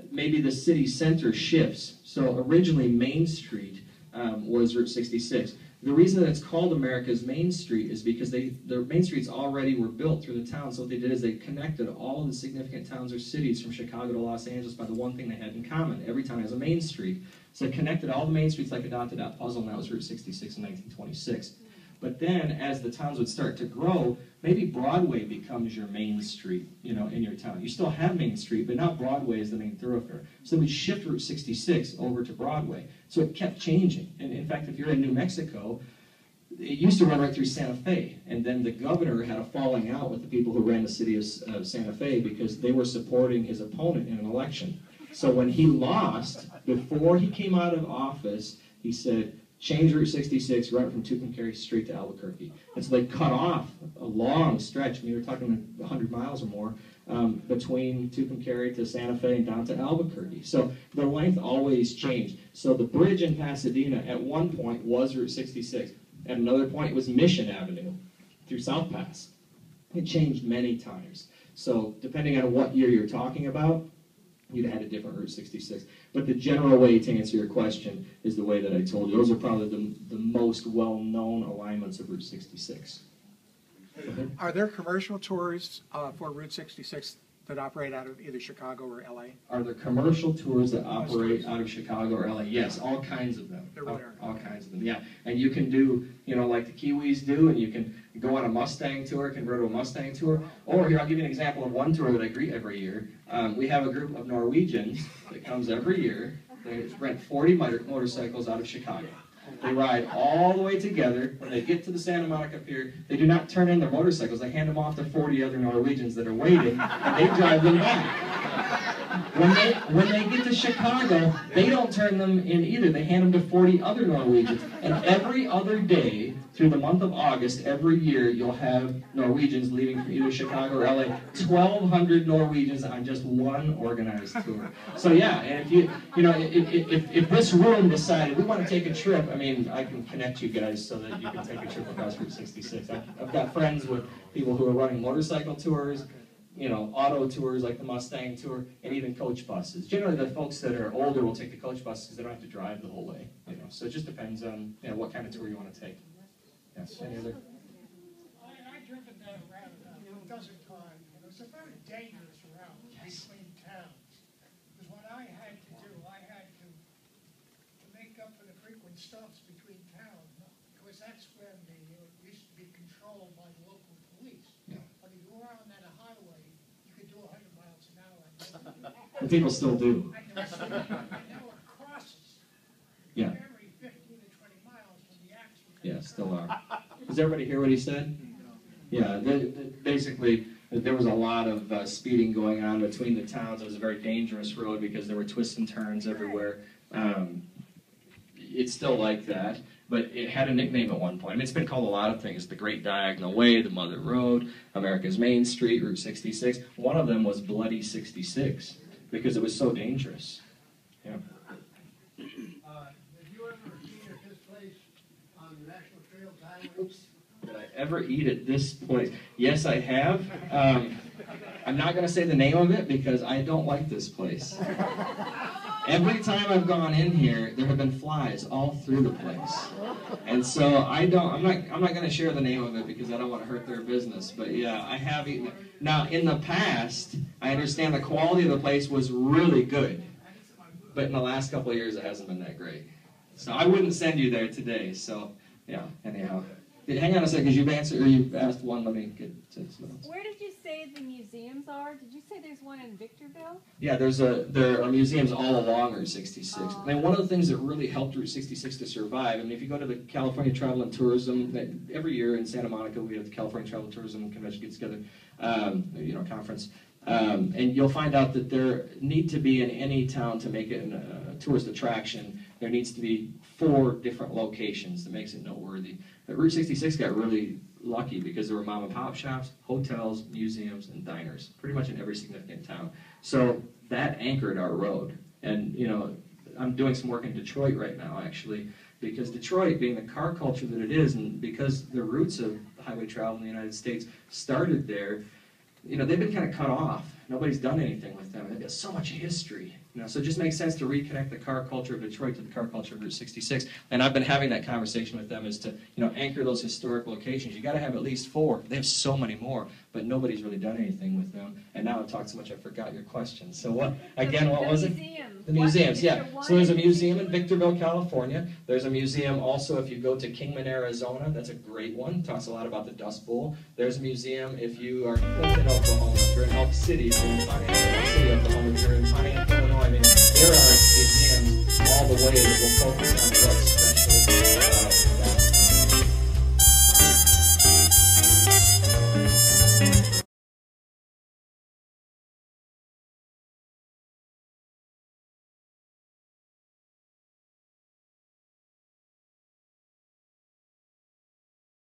maybe the city center shifts. So originally Main Street was Route 66. The reason that it's called America's Main Street is because the Main Streets already were built through the town. So what they did is they connected all of the significant towns or cities from Chicago to Los Angeles by the one thing they had in common. Every town has a Main Street. So it connected all the Main Streets like a dot-to-dot puzzle, and that was Route 66 in 1926. But then, as the towns would start to grow, maybe Broadway becomes your main street, in your town. You still have Main Street, but now Broadway is the main thoroughfare. So we shift Route 66 over to Broadway. So it kept changing. And in fact, if you're in New Mexico, it used to run right through Santa Fe. And then the governor had a falling out with the people who ran the city of Santa Fe because they were supporting his opponent in an election. So when he lost, before he came out of office, he said, change Route 66, run it from Tucumcari straight to Albuquerque. And so they cut off a long stretch, we were talking 100 miles or more, between Tucumcari to Santa Fe and down to Albuquerque. So the length always changed. So the bridge in Pasadena at one point was Route 66. At another point it was Mission Avenue through South Pass. It changed many times. So depending on what year you're talking about, you'd have had a different Route 66. But the general way to answer your question is the way that I told you. Those are probably the most well-known alignments of Route 66. Are there commercial tours for Route 66 that operate out of either Chicago or LA? Are there commercial tours that operate out of Chicago or LA? Yes, all kinds of them. All kinds of them, yeah. And you can do, like the Kiwis do, and you can go on a Mustang tour, convert to a Mustang tour. Or here, I'll give you an example of one tour that I greet every year. We have a group of Norwegians that comes every year. They rent 40 motorcycles out of Chicago. They ride all the way together. When they get to the Santa Monica Pier, they do not turn in their motorcycles. They hand them off to 40 other Norwegians that are waiting, and they drive them back. When they get to Chicago, they don't turn them in either. They hand them to 40 other Norwegians. And every other day through the month of August, every year, you'll have Norwegians leaving from either Chicago or LA. 1,200 Norwegians on just one organized tour. So yeah, and if this room decided we want to take a trip, I can connect you guys so that you can take a trip across Route 66. I've got friends with people who are running motorcycle tours, auto tours like the Mustang tour, and even coach buses. Generally, the folks that are older will take the coach buses because they don't have to drive the whole way. So it just depends on what kind of tour you want to take. Yes, any other? I've driven that around a dozen times. It's a very dangerous route between towns. Because what I had to do, I had to make up for the frequent stops between towns. Because that's when they used to be controlled by the local police. Yeah. But if you were on that highway, you could do 100 miles an hour. And people still do. And there were crosses. Yeah. Every 15 to 20 miles from the accident. Yeah, still are. Does everybody hear what he said? Yeah, basically, there was a lot of speeding going on between the towns. It was a very dangerous road because there were twists and turns everywhere. It's still like that, but it had a nickname at one point. It's been called a lot of things. The Great Diagonal Way, the Mother Road, America's Main Street, Route 66. One of them was Bloody 66 because it was so dangerous. Yeah. Did you ever eat at this place on the National Trail Highway? Did I ever eat at this place? Yes, I have. I'm not going to say the name of it because I don't like this place. Every time I've gone in here, there have been flies all through the place, and so I'm not going to share the name of it because I don't want to hurt their business. But yeah, I have eaten it. Now, in the past, I understand the quality of the place was really good, but in the last couple of years, it hasn't been that great. So I wouldn't send you there today. So yeah, anyhow. Hang on a second, because you've asked one. Let me get to someone else. Where did you say the museums are? Did you say there's one in Victorville? Yeah, there are museums all along Route 66. One of the things that really helped Route 66 to survive, if you go to the California Travel and Tourism, every year in Santa Monica we have the California Travel and Tourism Convention gets together, conference, and you'll find out that there need to be in any town to make it a tourist attraction, there needs to be 4 different locations that makes it noteworthy. But Route 66 got really lucky because there were mom and pop shops, hotels, museums, and diners, pretty much in every significant town. So that anchored our road. And I'm doing some work in Detroit right now, actually, because Detroit, being the car culture that it is, and because the roots of highway travel in the United States started there, they've been kind of cut off. Nobody's done anything with them. They've got so much history. So it just makes sense to reconnect the car culture of Detroit to the car culture of Route 66. And I've been having that conversation with them is to, anchor those historic locations. You got to have at least 4. They have so many more, but nobody's really done anything with them. And now I've talked so much I forgot your question. So what was it? The museums, yeah. So there's a museum in Victorville, California. There's a museum also if you go to Kingman, Arizona. That's a great one. Talks a lot about the Dust Bowl. There's a museum if you are in Clinton, Oklahoma. If you're in Elk City, if you're in Pontiac City, Oklahoma, if you're in Pontiac, Illinois. There are museums all the way that will focus on what's